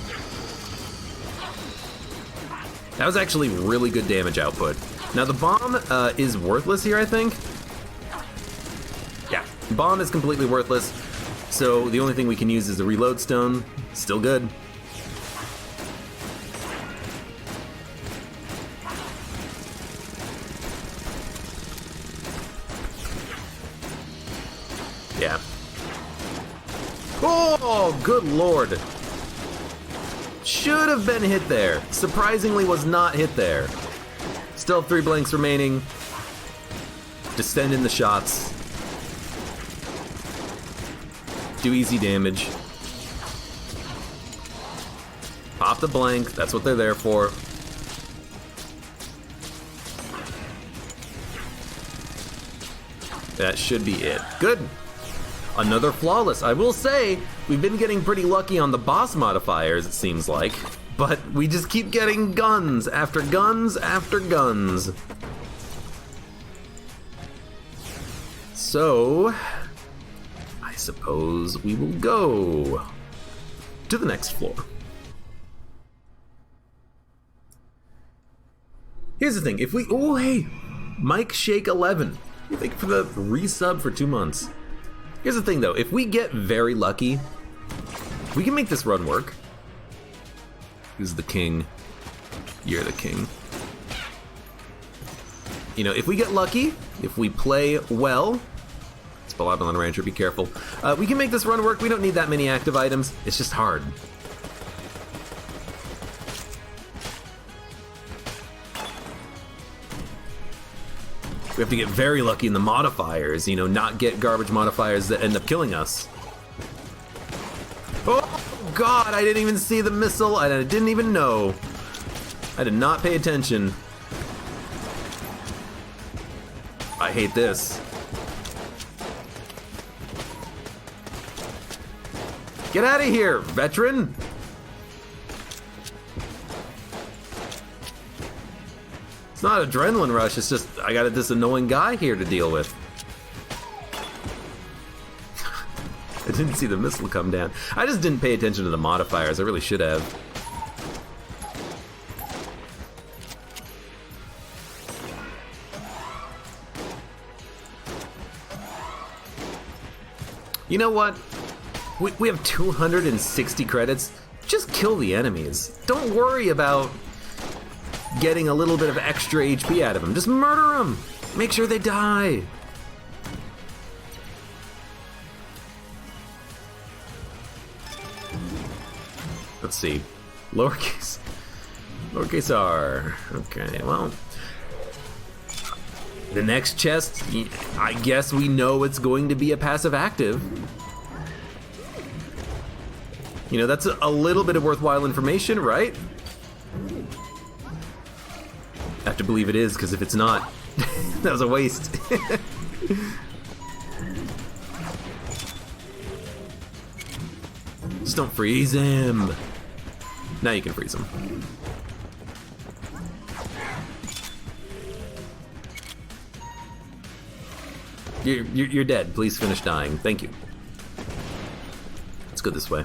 That was actually really good damage output. Now the bomb is worthless here, I think. Yeah, bomb is completely worthless. So the only thing we can use is the reload stone. Still good. Yeah. Oh, good lord. Should have been hit there. Surprisingly was not hit there. Still have 3 blanks remaining. Just send in the shots. Do easy damage. Pop the blank, that's what they're there for. That should be it. Good. Another flawless. I will say, we've been getting pretty lucky on the boss modifiers, it seems like. But we just keep getting guns after guns after guns. So, I suppose we will go to the next floor. Here's the thing, if we, oh hey, Mike Shake 11. You think for the resub for 2 months. Here's the thing though, if we get very lucky, we can make this run work. Who's the king? You're the king. You know, if we get lucky, if we play well, it's Babylon Rancher, be careful. We can make this run work. We don't need that many active items. It's just hard. We have to get very lucky in the modifiers, you know, not get garbage modifiers that end up killing us. Oh, God, I didn't even see the missile, and I didn't even know. I did not pay attention. I hate this. Get out of here, veteran! It's not adrenaline rush, it's just I got this annoying guy here to deal with. I didn't see the missile come down. I just didn't pay attention to the modifiers. I really should have. You know what? We have 260 credits. Just kill the enemies. Don't worry about getting a little bit of extra HP out of them. Just murder them. Make sure they die. Let's see. Lowercase r. Okay, well. The next chest, I guess we know it's going to be a passive active. You know, that's a little bit of worthwhile information, right? I have to believe it is, because if it's not, that was a waste. Just don't freeze him. Now you can freeze him. You're dead. Please finish dying. Thank you. Let's go this way.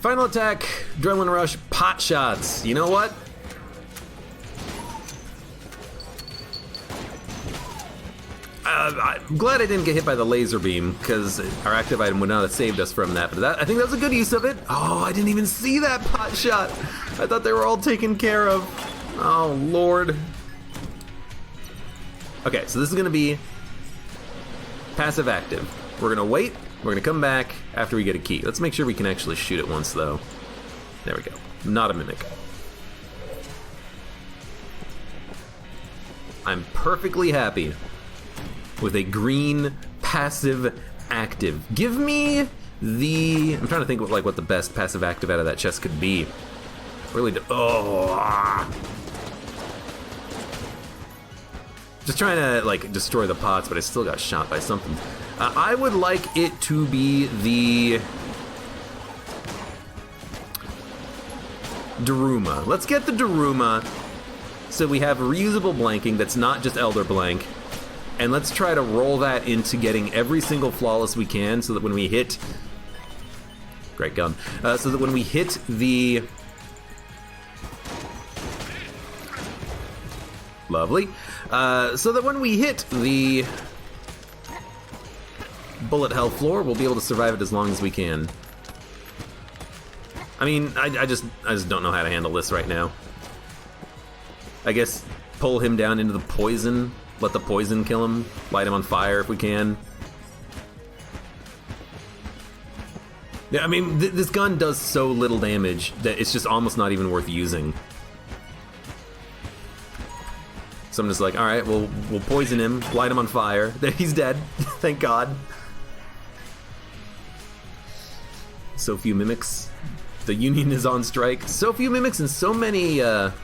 Final attack, adrenaline rush, pot shots. You know what? I'm glad I didn't get hit by the laser beam, because our active item would not have saved us from that. But I think that was a good use of it. Oh, I didn't even see that pot shot. I thought they were all taken care of. Oh, Lord. Okay, so this is going to be passive active. We're going to wait. We're going to come back after we get a key. Let's make sure we can actually shoot it once, though. There we go. Not a mimic. I'm perfectly happy with a green passive active. Give me the... I'm trying to think of what the best passive active out of that chest could be. Really... Just trying to, destroy the pots, but I still got shot by something. I would like it to be the... Daruma. Let's get the Daruma so we have reusable blanking that's not just Elder Blank. And let's try to roll that into getting every single flawless we can so that when we hit... Great gun. So that when we hit the... Lovely. So that when we hit the bullet hell floor, we'll be able to survive it as long as we can. I mean, I just don't know how to handle this right now. I guess pull him down into the poison, let the poison kill him, light him on fire if we can. Yeah, I mean, this gun does so little damage that it's just almost not even worth using. So I'm just like, alright, we'll poison him, light him on fire. He's dead. Thank God. So few mimics. The Union is on strike. So few mimics and so many, let's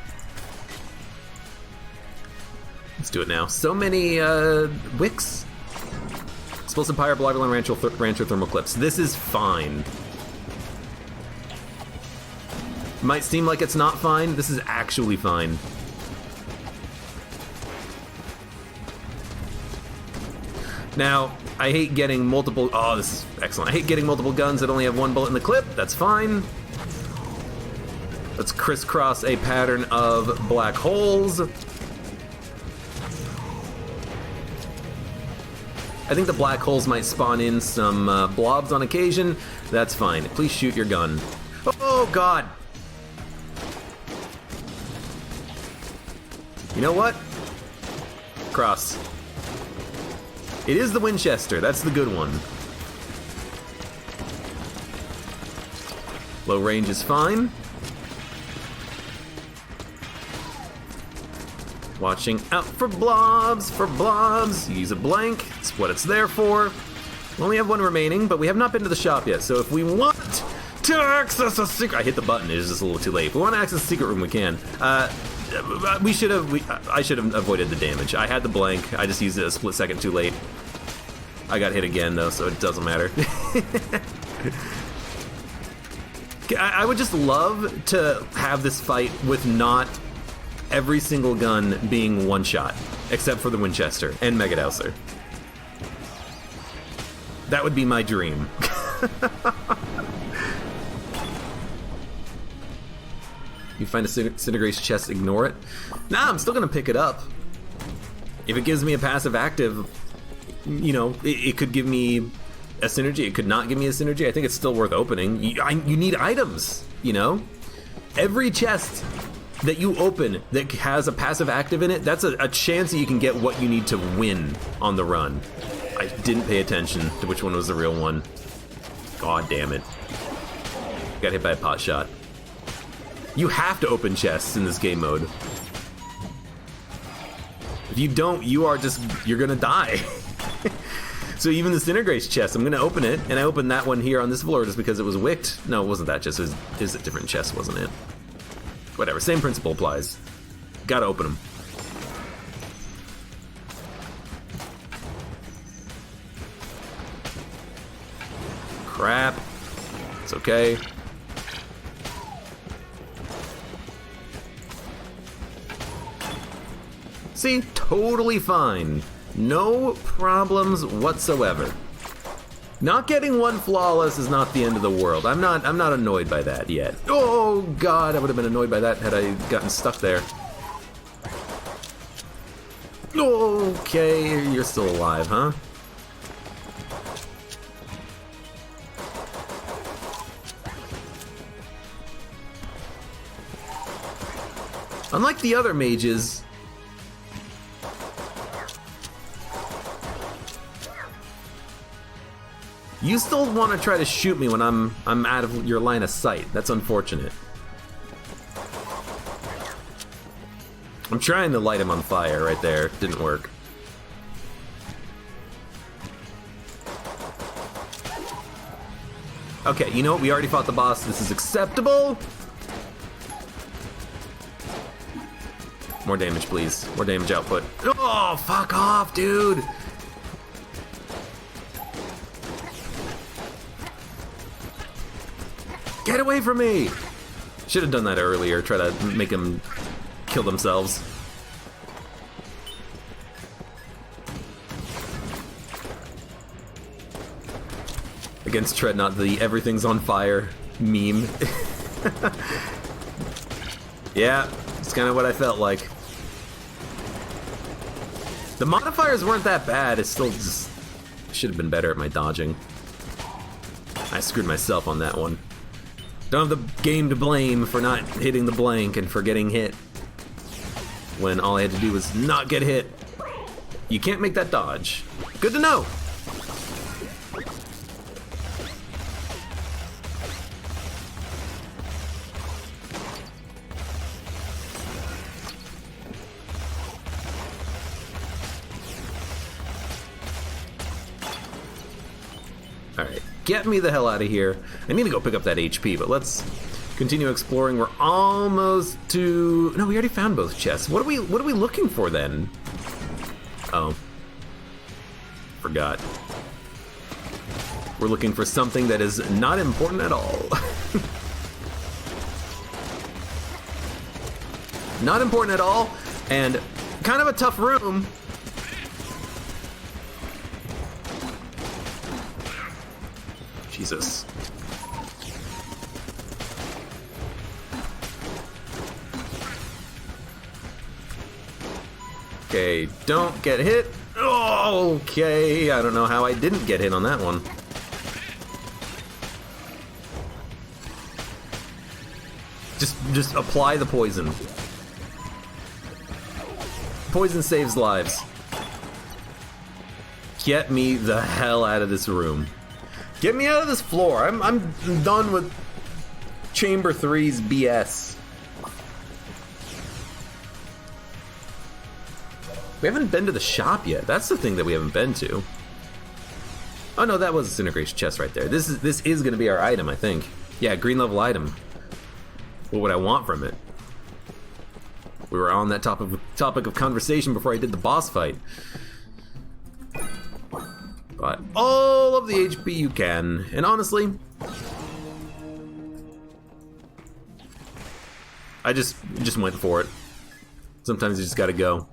do it now. So many, wicks. Explosive Pyre, Bloggler, and Rancher Thermal Clips. This is fine. Might seem like it's not fine. This is actually fine. Now, I hate getting multiple... Oh, this is excellent. I hate getting multiple guns that only have one bullet in the clip. That's fine. Let's crisscross a pattern of black holes. I think the black holes might spawn in some blobs on occasion. That's fine. Please shoot your gun. Oh, God. You know what? Cross. It is the Winchester. That's the good one. Low range is fine. Watching out for blobs, Use a blank. It's what it's there for. We only have one remaining, but we have not been to the shop yet. So if we want To access a secret... I hit the button, it was just a little too late. If we want to access the secret room, we can. I should have avoided the damage. I had the blank, I just used it a split second too late. I got hit again, though, so it doesn't matter. I would just love to have this fight with not every single gun being one shot, except for the Winchester and Mega Dowser. That would be my dream. You find a Cinegrace chest, ignore it. Nah, I'm still gonna pick it up. If it gives me a passive active, you know, it could give me a synergy, it could not give me a synergy. I think it's still worth opening. You need items, you know? Every chest that you open that has a passive active in it, that's a chance that you can get what you need to win on the run. I didn't pay attention to which one was the real one. God damn it. Got hit by a pot shot. You have to open chests in this game mode. If you don't, you're gonna die. So even the Cinegrace chest, I'm gonna open it, and I opened that one here on this floor just because it was wicked. No, it wasn't that chest, it was a different chest, wasn't it? Whatever, same principle applies. Gotta open them. Crap. It's okay. See, totally fine. No problems whatsoever. Not getting one flawless is not the end of the world. I'm not annoyed by that yet. Oh god, I would have been annoyed by that had I gotten stuck there. Okay, you're still alive, huh? Unlike the other mages, you still want to try to shoot me when I'm out of your line of sight. That's unfortunate. I'm trying to light him on fire right there. Didn't work. Okay, you know what? We already fought the boss. This is acceptable. More damage, please. More damage output. Oh, fuck off, dude. Get away from me! Should have done that earlier. Try to make them kill themselves. Against Treadnought, the everything's on fire meme. Yeah, it's kind of what I felt like. The modifiers weren't that bad. It's still just should have been better at my dodging. I screwed myself on that one. Don't have the game to blame for not hitting the blank and for getting hit when all I had to do was not get hit. You can't make that dodge. Good to know. Alright, get me the hell out of here. I need to go pick up that HP, but let's continue exploring. We're almost to... No, we already found both chests. What are we looking for then? Oh. Forgot. We're looking for something that is not important at all. Not important at all, and kind of a tough room. Jesus. Okay, don't get hit. Oh, okay, I don't know how I didn't get hit on that one. Just apply the poison. Poison saves lives. Get me the hell out of this room. Get me out of this floor. I'm done with Chamber 3's BS. We haven't been to the shop yet. That's the thing that we haven't been to. Oh no, that was a Cinegrace chest right there. This is gonna be our item, I think. Yeah, green level item. What would I want from it? We were on that topic of conversation before I did the boss fight. But all of the HP you can, and honestly, I just went for it. Sometimes you just gotta go.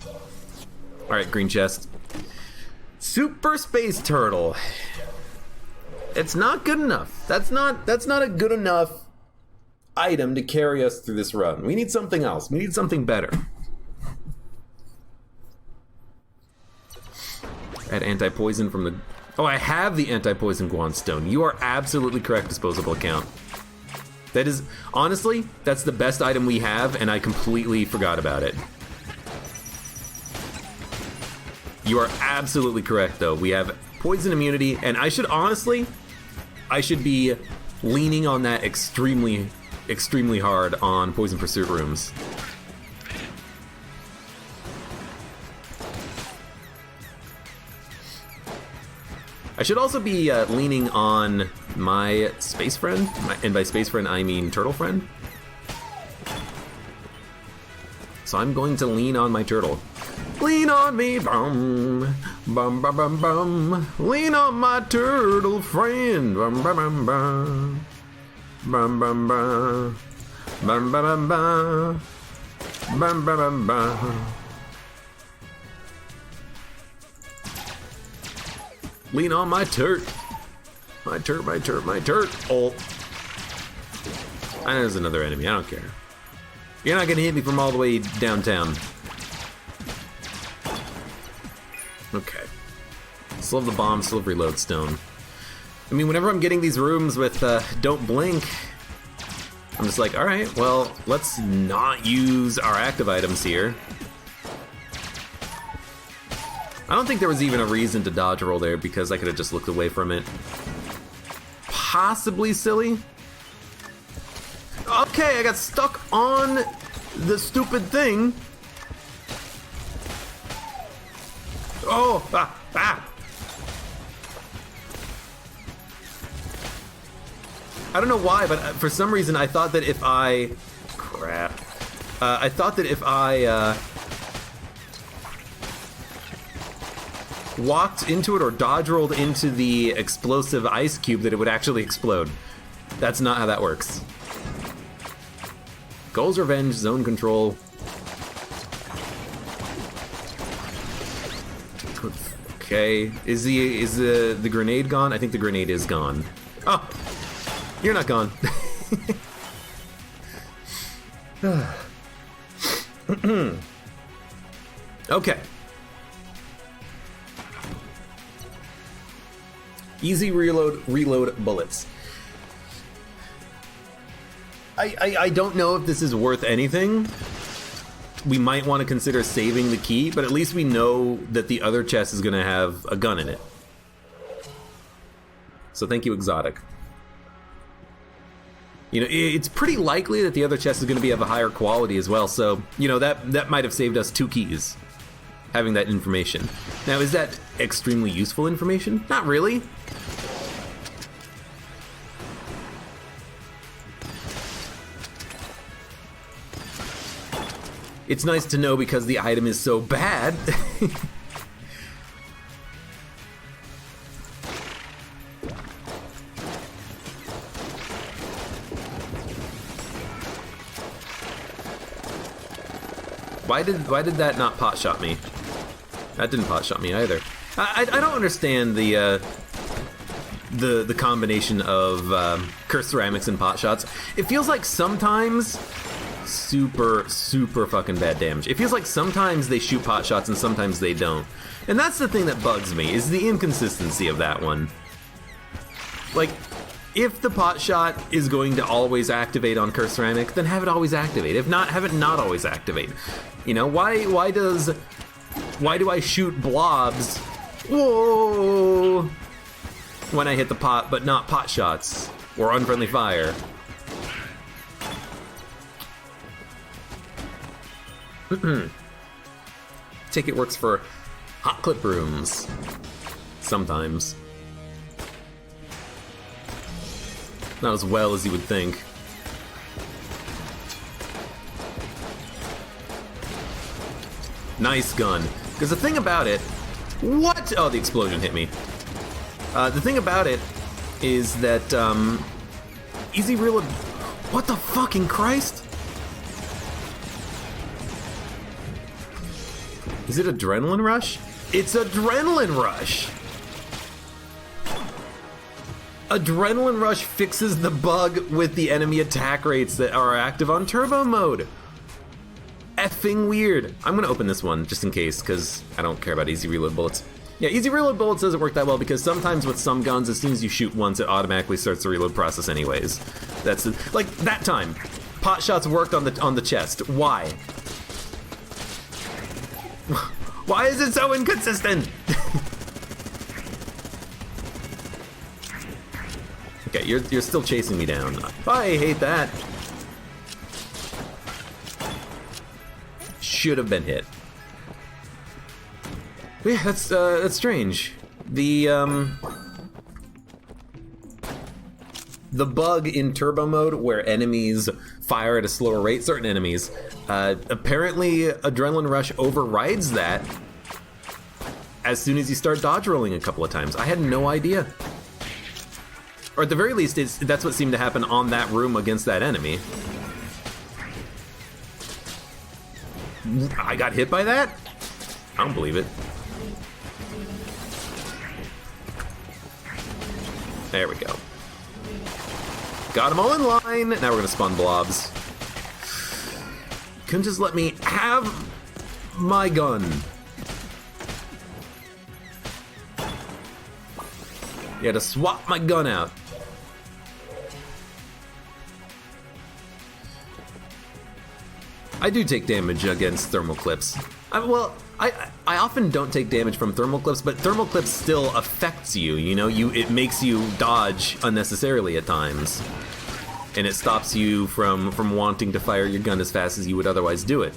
All right, green chest. Super Space Turtle. It's not good enough. That's not a good enough item to carry us through this run. We need something else. We need something better. Add anti-poison from the... Oh, I have the anti-poison Guan Stone. You are absolutely correct, disposable account. That is... Honestly, that's the best item we have, and I completely forgot about it. You are absolutely correct, though. We have poison immunity, and I should honestly... I should be leaning on that extremely hard on Poison Pursuit rooms. I should also be leaning on my space friend, and by space friend I mean turtle friend. So I'm going to lean on my turtle. Lean on me, bum, bum, bum, bum, bum. Lean on my turtle friend, bum, bum, bum, bum. Bum, bum, bum. Bum, bum, bum, bum. Bum, bum, bum, bum. Lean on my turret. My turret, my turret, my turret. Oh. I know there's another enemy, I don't care. You're not gonna hit me from all the way downtown. Okay. Still have the bomb, still have reload stone. I mean, whenever I'm getting these rooms with don't blink, I'm just like, alright, well, let's not use our active items here. I don't think there was even a reason to dodge roll there because I could have just looked away from it. Possibly silly. Okay, I got stuck on the stupid thing. Oh, I don't know why, but for some reason I thought that if I... Crap. I thought that if I walked into it or dodge rolled into the explosive ice cube that it would actually explode. That's not how that works. Goal's Revenge, zone control. Okay, is the grenade gone? I think the grenade is gone. Oh, you're not gone. Okay. Easy reload bullets. I don't know if this is worth anything. We might want to consider saving the key, but at least we know that the other chest is going to have a gun in it. So thank you, Exotic. You know, it's pretty likely that the other chest is going to be of a higher quality as well, so, you know, that might have saved us 2 keys, having that information. Now, is that extremely useful information? Not really. It's nice to know because the item is so bad. Why did that not pot shot me? That didn't pot shot me either. I don't understand the combination of cursed ceramics and pot shots. It feels like sometimes super fucking bad damage. It feels like sometimes they shoot pot shots and sometimes they don't. And that's the thing that bugs me, is the inconsistency of that one. Like, if the pot shot is going to always activate on cursed ceramic, then have it always activate. If not, have it not always activate. You know, why do I shoot blobs, whoa, when I hit the pot, but not pot shots or unfriendly fire? Ticket works for hot clip rooms. Sometimes. Not as well as you would think. Nice gun. Because the thing about it... What? Oh, the explosion hit me. The thing about it is that, easy reload... What the fucking Christ? Is it adrenaline rush? It's adrenaline rush! Adrenaline rush fixes the bug with the enemy attack rates that are active on turbo mode. Effing weird. I'm gonna open this one just in case, because I don't care about easy reload bullets. Yeah, easy reload bullets doesn't work that well because sometimes with some guns, as soon as you shoot once, it automatically starts the reload process anyways. That's like that time. Pot shots worked on the chest. Why? Why is it so inconsistent? Okay, you're still chasing me down. I hate that. Should have been hit. But yeah, that's strange. The bug in turbo mode where enemies fire at a slower rate, certain enemies, apparently Adrenaline Rush overrides that as soon as you start dodge rolling a couple of times. I had no idea. Or at the very least, that's what seemed to happen on that room against that enemy. I got hit by that? I don't believe it. There we go. Got them all in line. Now we're gonna spawn blobs. Couldn't just let me have my gun. You had to swap my gun out. I do take damage against thermal clips. I often don't take damage from thermal clips, but thermal clips still affects you, you know? It makes you dodge unnecessarily at times. And it stops you from wanting to fire your gun as fast as you would otherwise do it.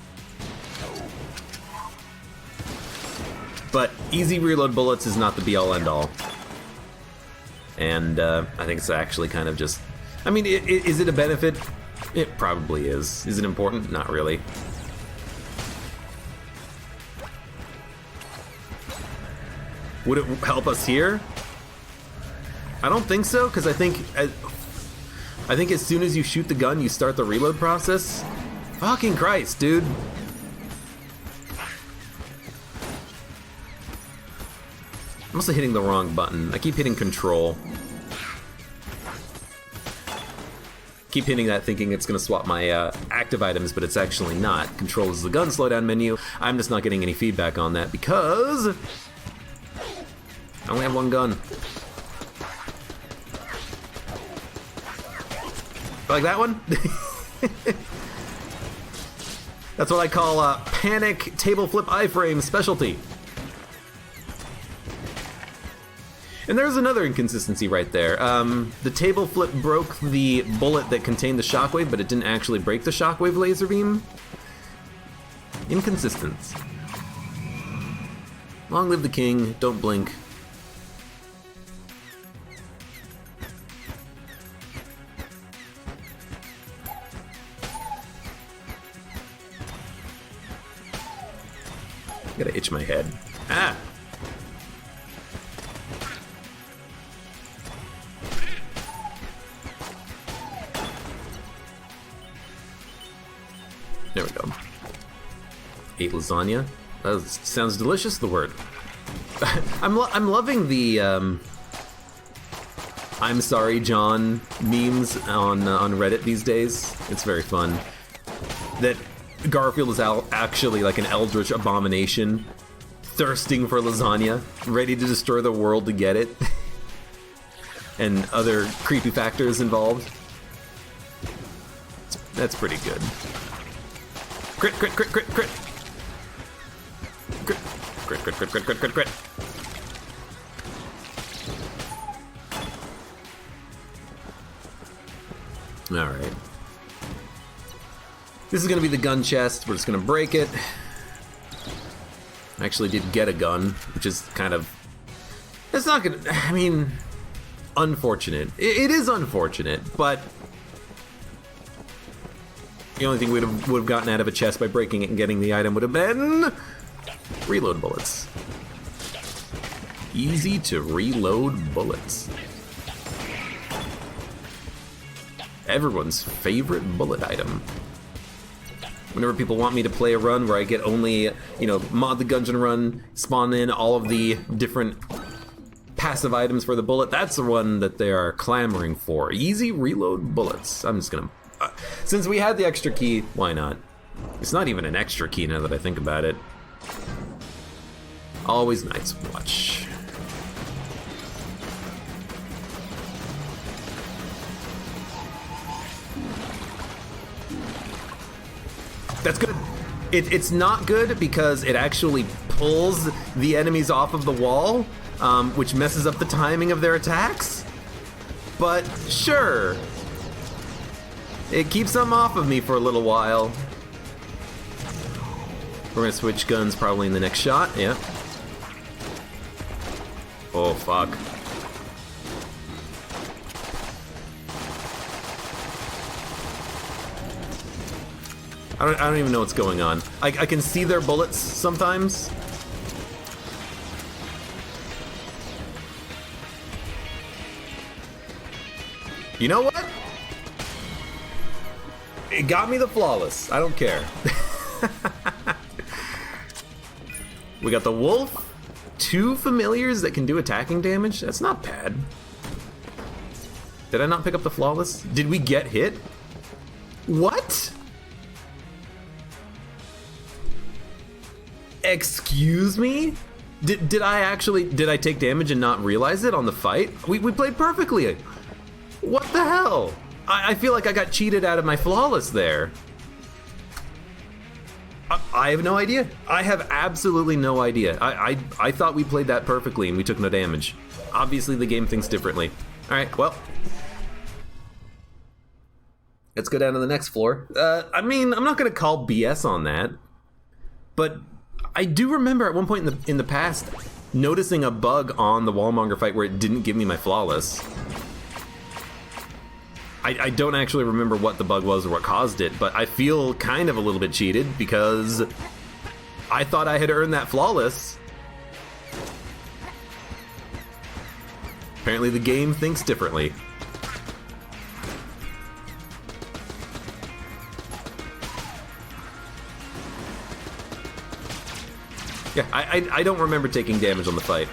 But easy reload bullets is not the be-all end-all. And I think it's actually kind of just... I mean, is it a benefit? It probably is. Is it important? Not really. Would it help us here? I don't think so, because I think as soon as you shoot the gun, you start the reload process. Fucking Christ, dude. I'm also hitting the wrong button. I keep hitting control. Keep hitting that thinking it's gonna swap my active items, but it's actually not. Control is the gun slowdown menu. I'm just not getting any feedback on that because I only have one gun. Like that one? That's what I call panic table flip iframe specialty. And there's another inconsistency right there. The table flip broke the bullet that contained the shockwave, but it didn't actually break the shockwave laser beam. Inconsistent. Long live the king, don't blink. Gotta itch my head. Ah! There we go. Ate lasagna. That sounds delicious, the word. I'm loving the I'm sorry, John memes on Reddit these days. It's very fun. That Garfield is actually like an eldritch abomination, thirsting for lasagna, ready to destroy the world to get it. And other creepy factors involved. That's pretty good. Crit, crit, crit, crit, crit. Crit, crit, crit, crit, crit, crit, crit, crit. Alright. This is gonna be the gun chest. We're just gonna break it. I actually did get a gun, which is kind of... It's not gonna... I mean... unfortunate. It is unfortunate, but the only thing would have gotten out of a chest by breaking it and getting the item would have been reload bullets. Easy to reload bullets. Everyone's favorite bullet item. Whenever people want me to play a run where I get only, you know, mod the Gungeon run, spawn in all of the different passive items for the bullet, that's the one that they are clamoring for. Easy reload bullets. I'm just gonna... since we had the extra key, why not? It's not even an extra key now that I think about it. Always Night's Watch. That's good. It's not good because it actually pulls the enemies off of the wall, which messes up the timing of their attacks. But sure. It keeps them off of me for a little while. We're gonna switch guns probably in the next shot, yeah. Oh, fuck. I don't even know what's going on. I can see their bullets sometimes. You know what? It got me the flawless. I don't care. We got the wolf, 2 familiars that can do attacking damage. That's not bad. Did I not pick up the flawless? Did we get hit? What? Excuse me? Did I take damage and not realize it on the fight? We played perfectly. What the hell? I feel like I got cheated out of my flawless there. I have no idea. I have absolutely no idea. I thought we played that perfectly and we took no damage. Obviously the game thinks differently. Alright, well. Let's go down to the next floor. I mean, I'm not gonna call BS on that. But I do remember at one point in the past noticing a bug on the Wallmonger fight where it didn't give me my flawless. I don't actually remember what the bug was or what caused it, but I feel kind of a little bit cheated because I thought I had earned that flawless. Apparently the game thinks differently. Yeah, I don't remember taking damage on the fight.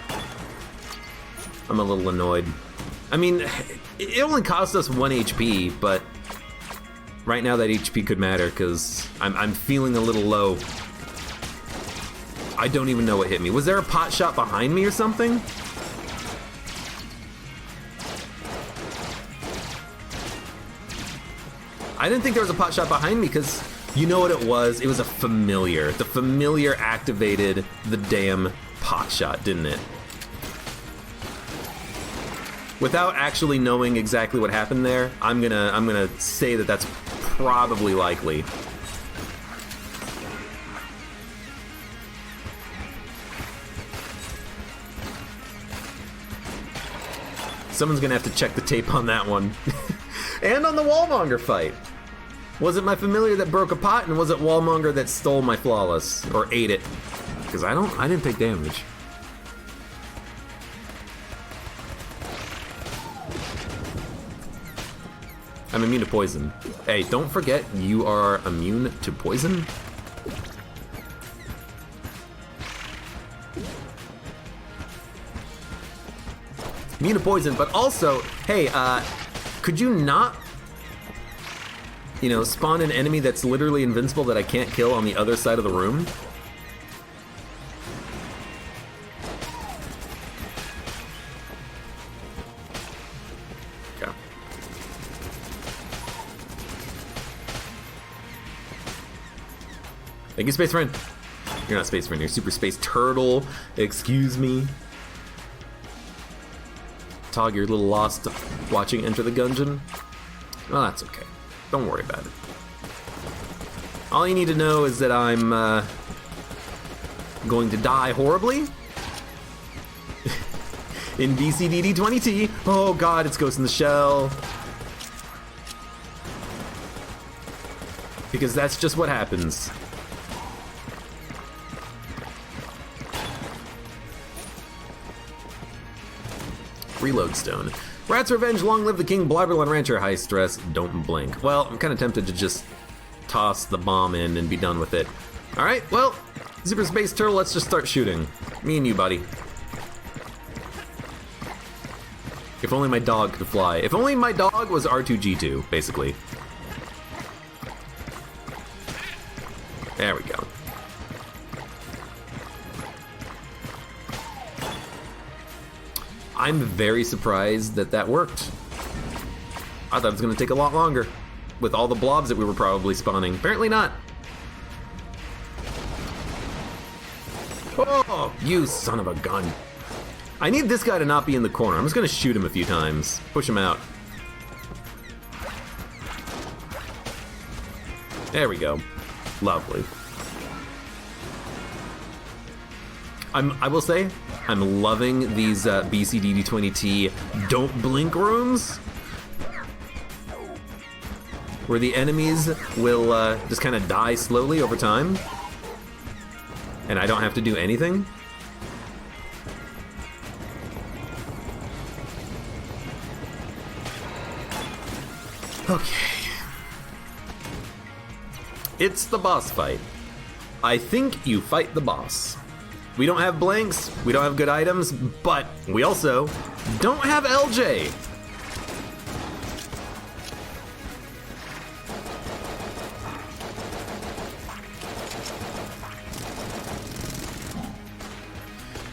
I'm a little annoyed. I mean, it only cost us 1 HP, but right now that HP could matter because I'm feeling a little low. I don't even know what hit me. Was there a pot shot behind me or something? I didn't think there was a pot shot behind me because you know what it was? It was a familiar. The familiar activated the damn pot shot, didn't it? Without actually knowing exactly what happened there, I'm gonna say that that's probably likely. Someone's gonna have to check the tape on that one. And on the Wallmonger fight. Was it my familiar that broke a pot, and was it Wallmonger that stole my flawless or ate it? Because I didn't take damage. I'm immune to poison. Hey, don't forget you are immune to poison. Immune to poison, but also, hey, could you not, you know, spawn an enemy that's literally invincible that I can't kill on the other side of the room? Thank you, Space Friend. You're not Space Friend, you're Super Space Turtle. Excuse me. Tog, you're a little lost watching Enter the Gungeon. Well, that's okay. Don't worry about it. All you need to know is that I'm going to die horribly. in BCDD20T. Oh god, it's Ghost in the Shell. Because that's just what happens. Reload Stone. Rat's Revenge, long live the king, Blabberland Rancher, high stress, don't blink. Well, I'm kind of tempted to just toss the bomb in and be done with it. Alright, well, Super Space Turtle, let's just start shooting. Me and you, buddy. If only my dog could fly. If only my dog was R2-G2, basically. There we go. I'm very surprised that that worked. I thought it was going to take a lot longer with all the blobs that we were probably spawning. Apparently not. Oh, you son of a gun. I need this guy to not be in the corner. I'm just going to shoot him a few times. Push him out. There we go. Lovely. I will say, I'm loving these BCDD20T don't blink rooms, where the enemies will just kind of die slowly over time, and I don't have to do anything. Okay. It's the boss fight. I think you fight the boss. We don't have blanks, we don't have good items, but we also don't have LJ.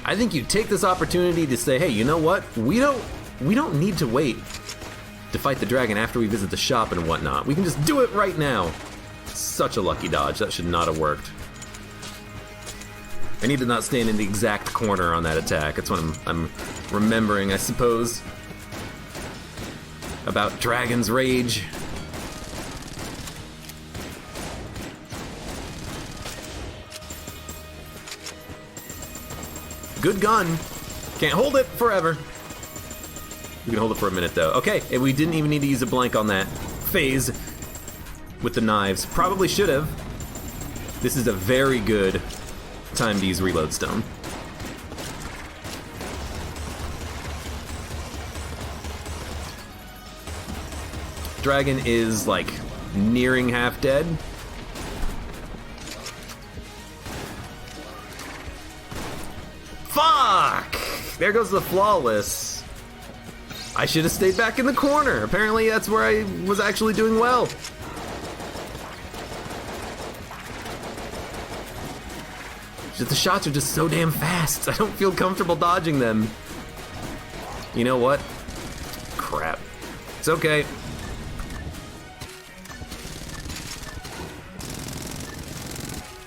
I think you take this opportunity to say, hey, you know what? We don't need to wait to fight the dragon after we visit the shop and whatnot. We can just do it right now. Such a lucky dodge. That should not have worked. I need to not stand in the exact corner on that attack. That's what I'm remembering, I suppose, about Dragon's Rage. Good gun. Can't hold it forever. You can hold it for a minute, though. Okay, and we didn't even need to use a blank on that phase with the knives. Probably should have. This is a very good time to use Reload Stone. Dragon is, like, nearing half dead. Fuck! There goes the flawless. I should have stayed back in the corner. Apparently that's where I was actually doing well. Just the shots are just so damn fast. I don't feel comfortable dodging them. You know what? Crap. It's okay.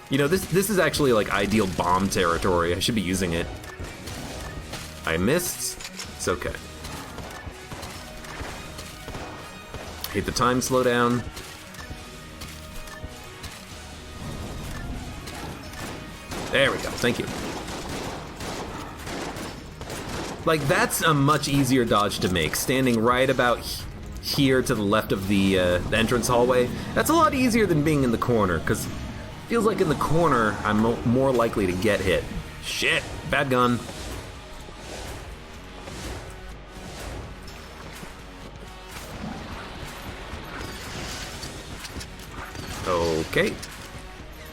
You know, this is actually like ideal bomb territory. I should be using it. I missed. It's okay. Hit the time slowdown. There we go, thank you. Like, that's a much easier dodge to make, standing right about here to the left of the entrance hallway. That's a lot easier than being in the corner, because it feels like in the corner, I'm more likely to get hit. Shit, bad gun. Okay.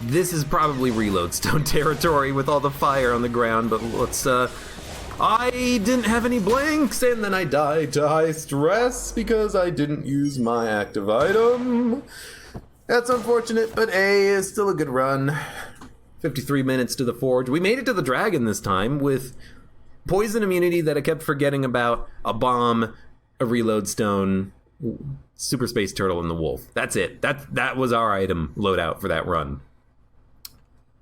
This is probably Reload Stone territory with all the fire on the ground, but let's, I didn't have any blanks, and then I died to high stress because I didn't use my active item. That's unfortunate, but A is still a good run. 53 minutes to the forge. We made it to the dragon this time with poison immunity that I kept forgetting about, a bomb, a Reload Stone, Super Space Turtle, and the wolf. That's it. That was our item loadout for that run.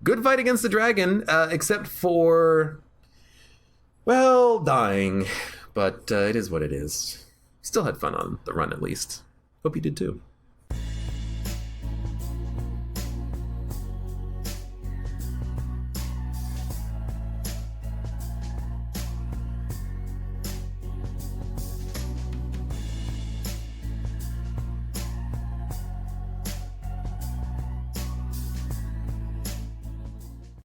Good fight against the dragon, except for, well, dying. But it is what it is. Still had fun on the run, at least. Hope you did too.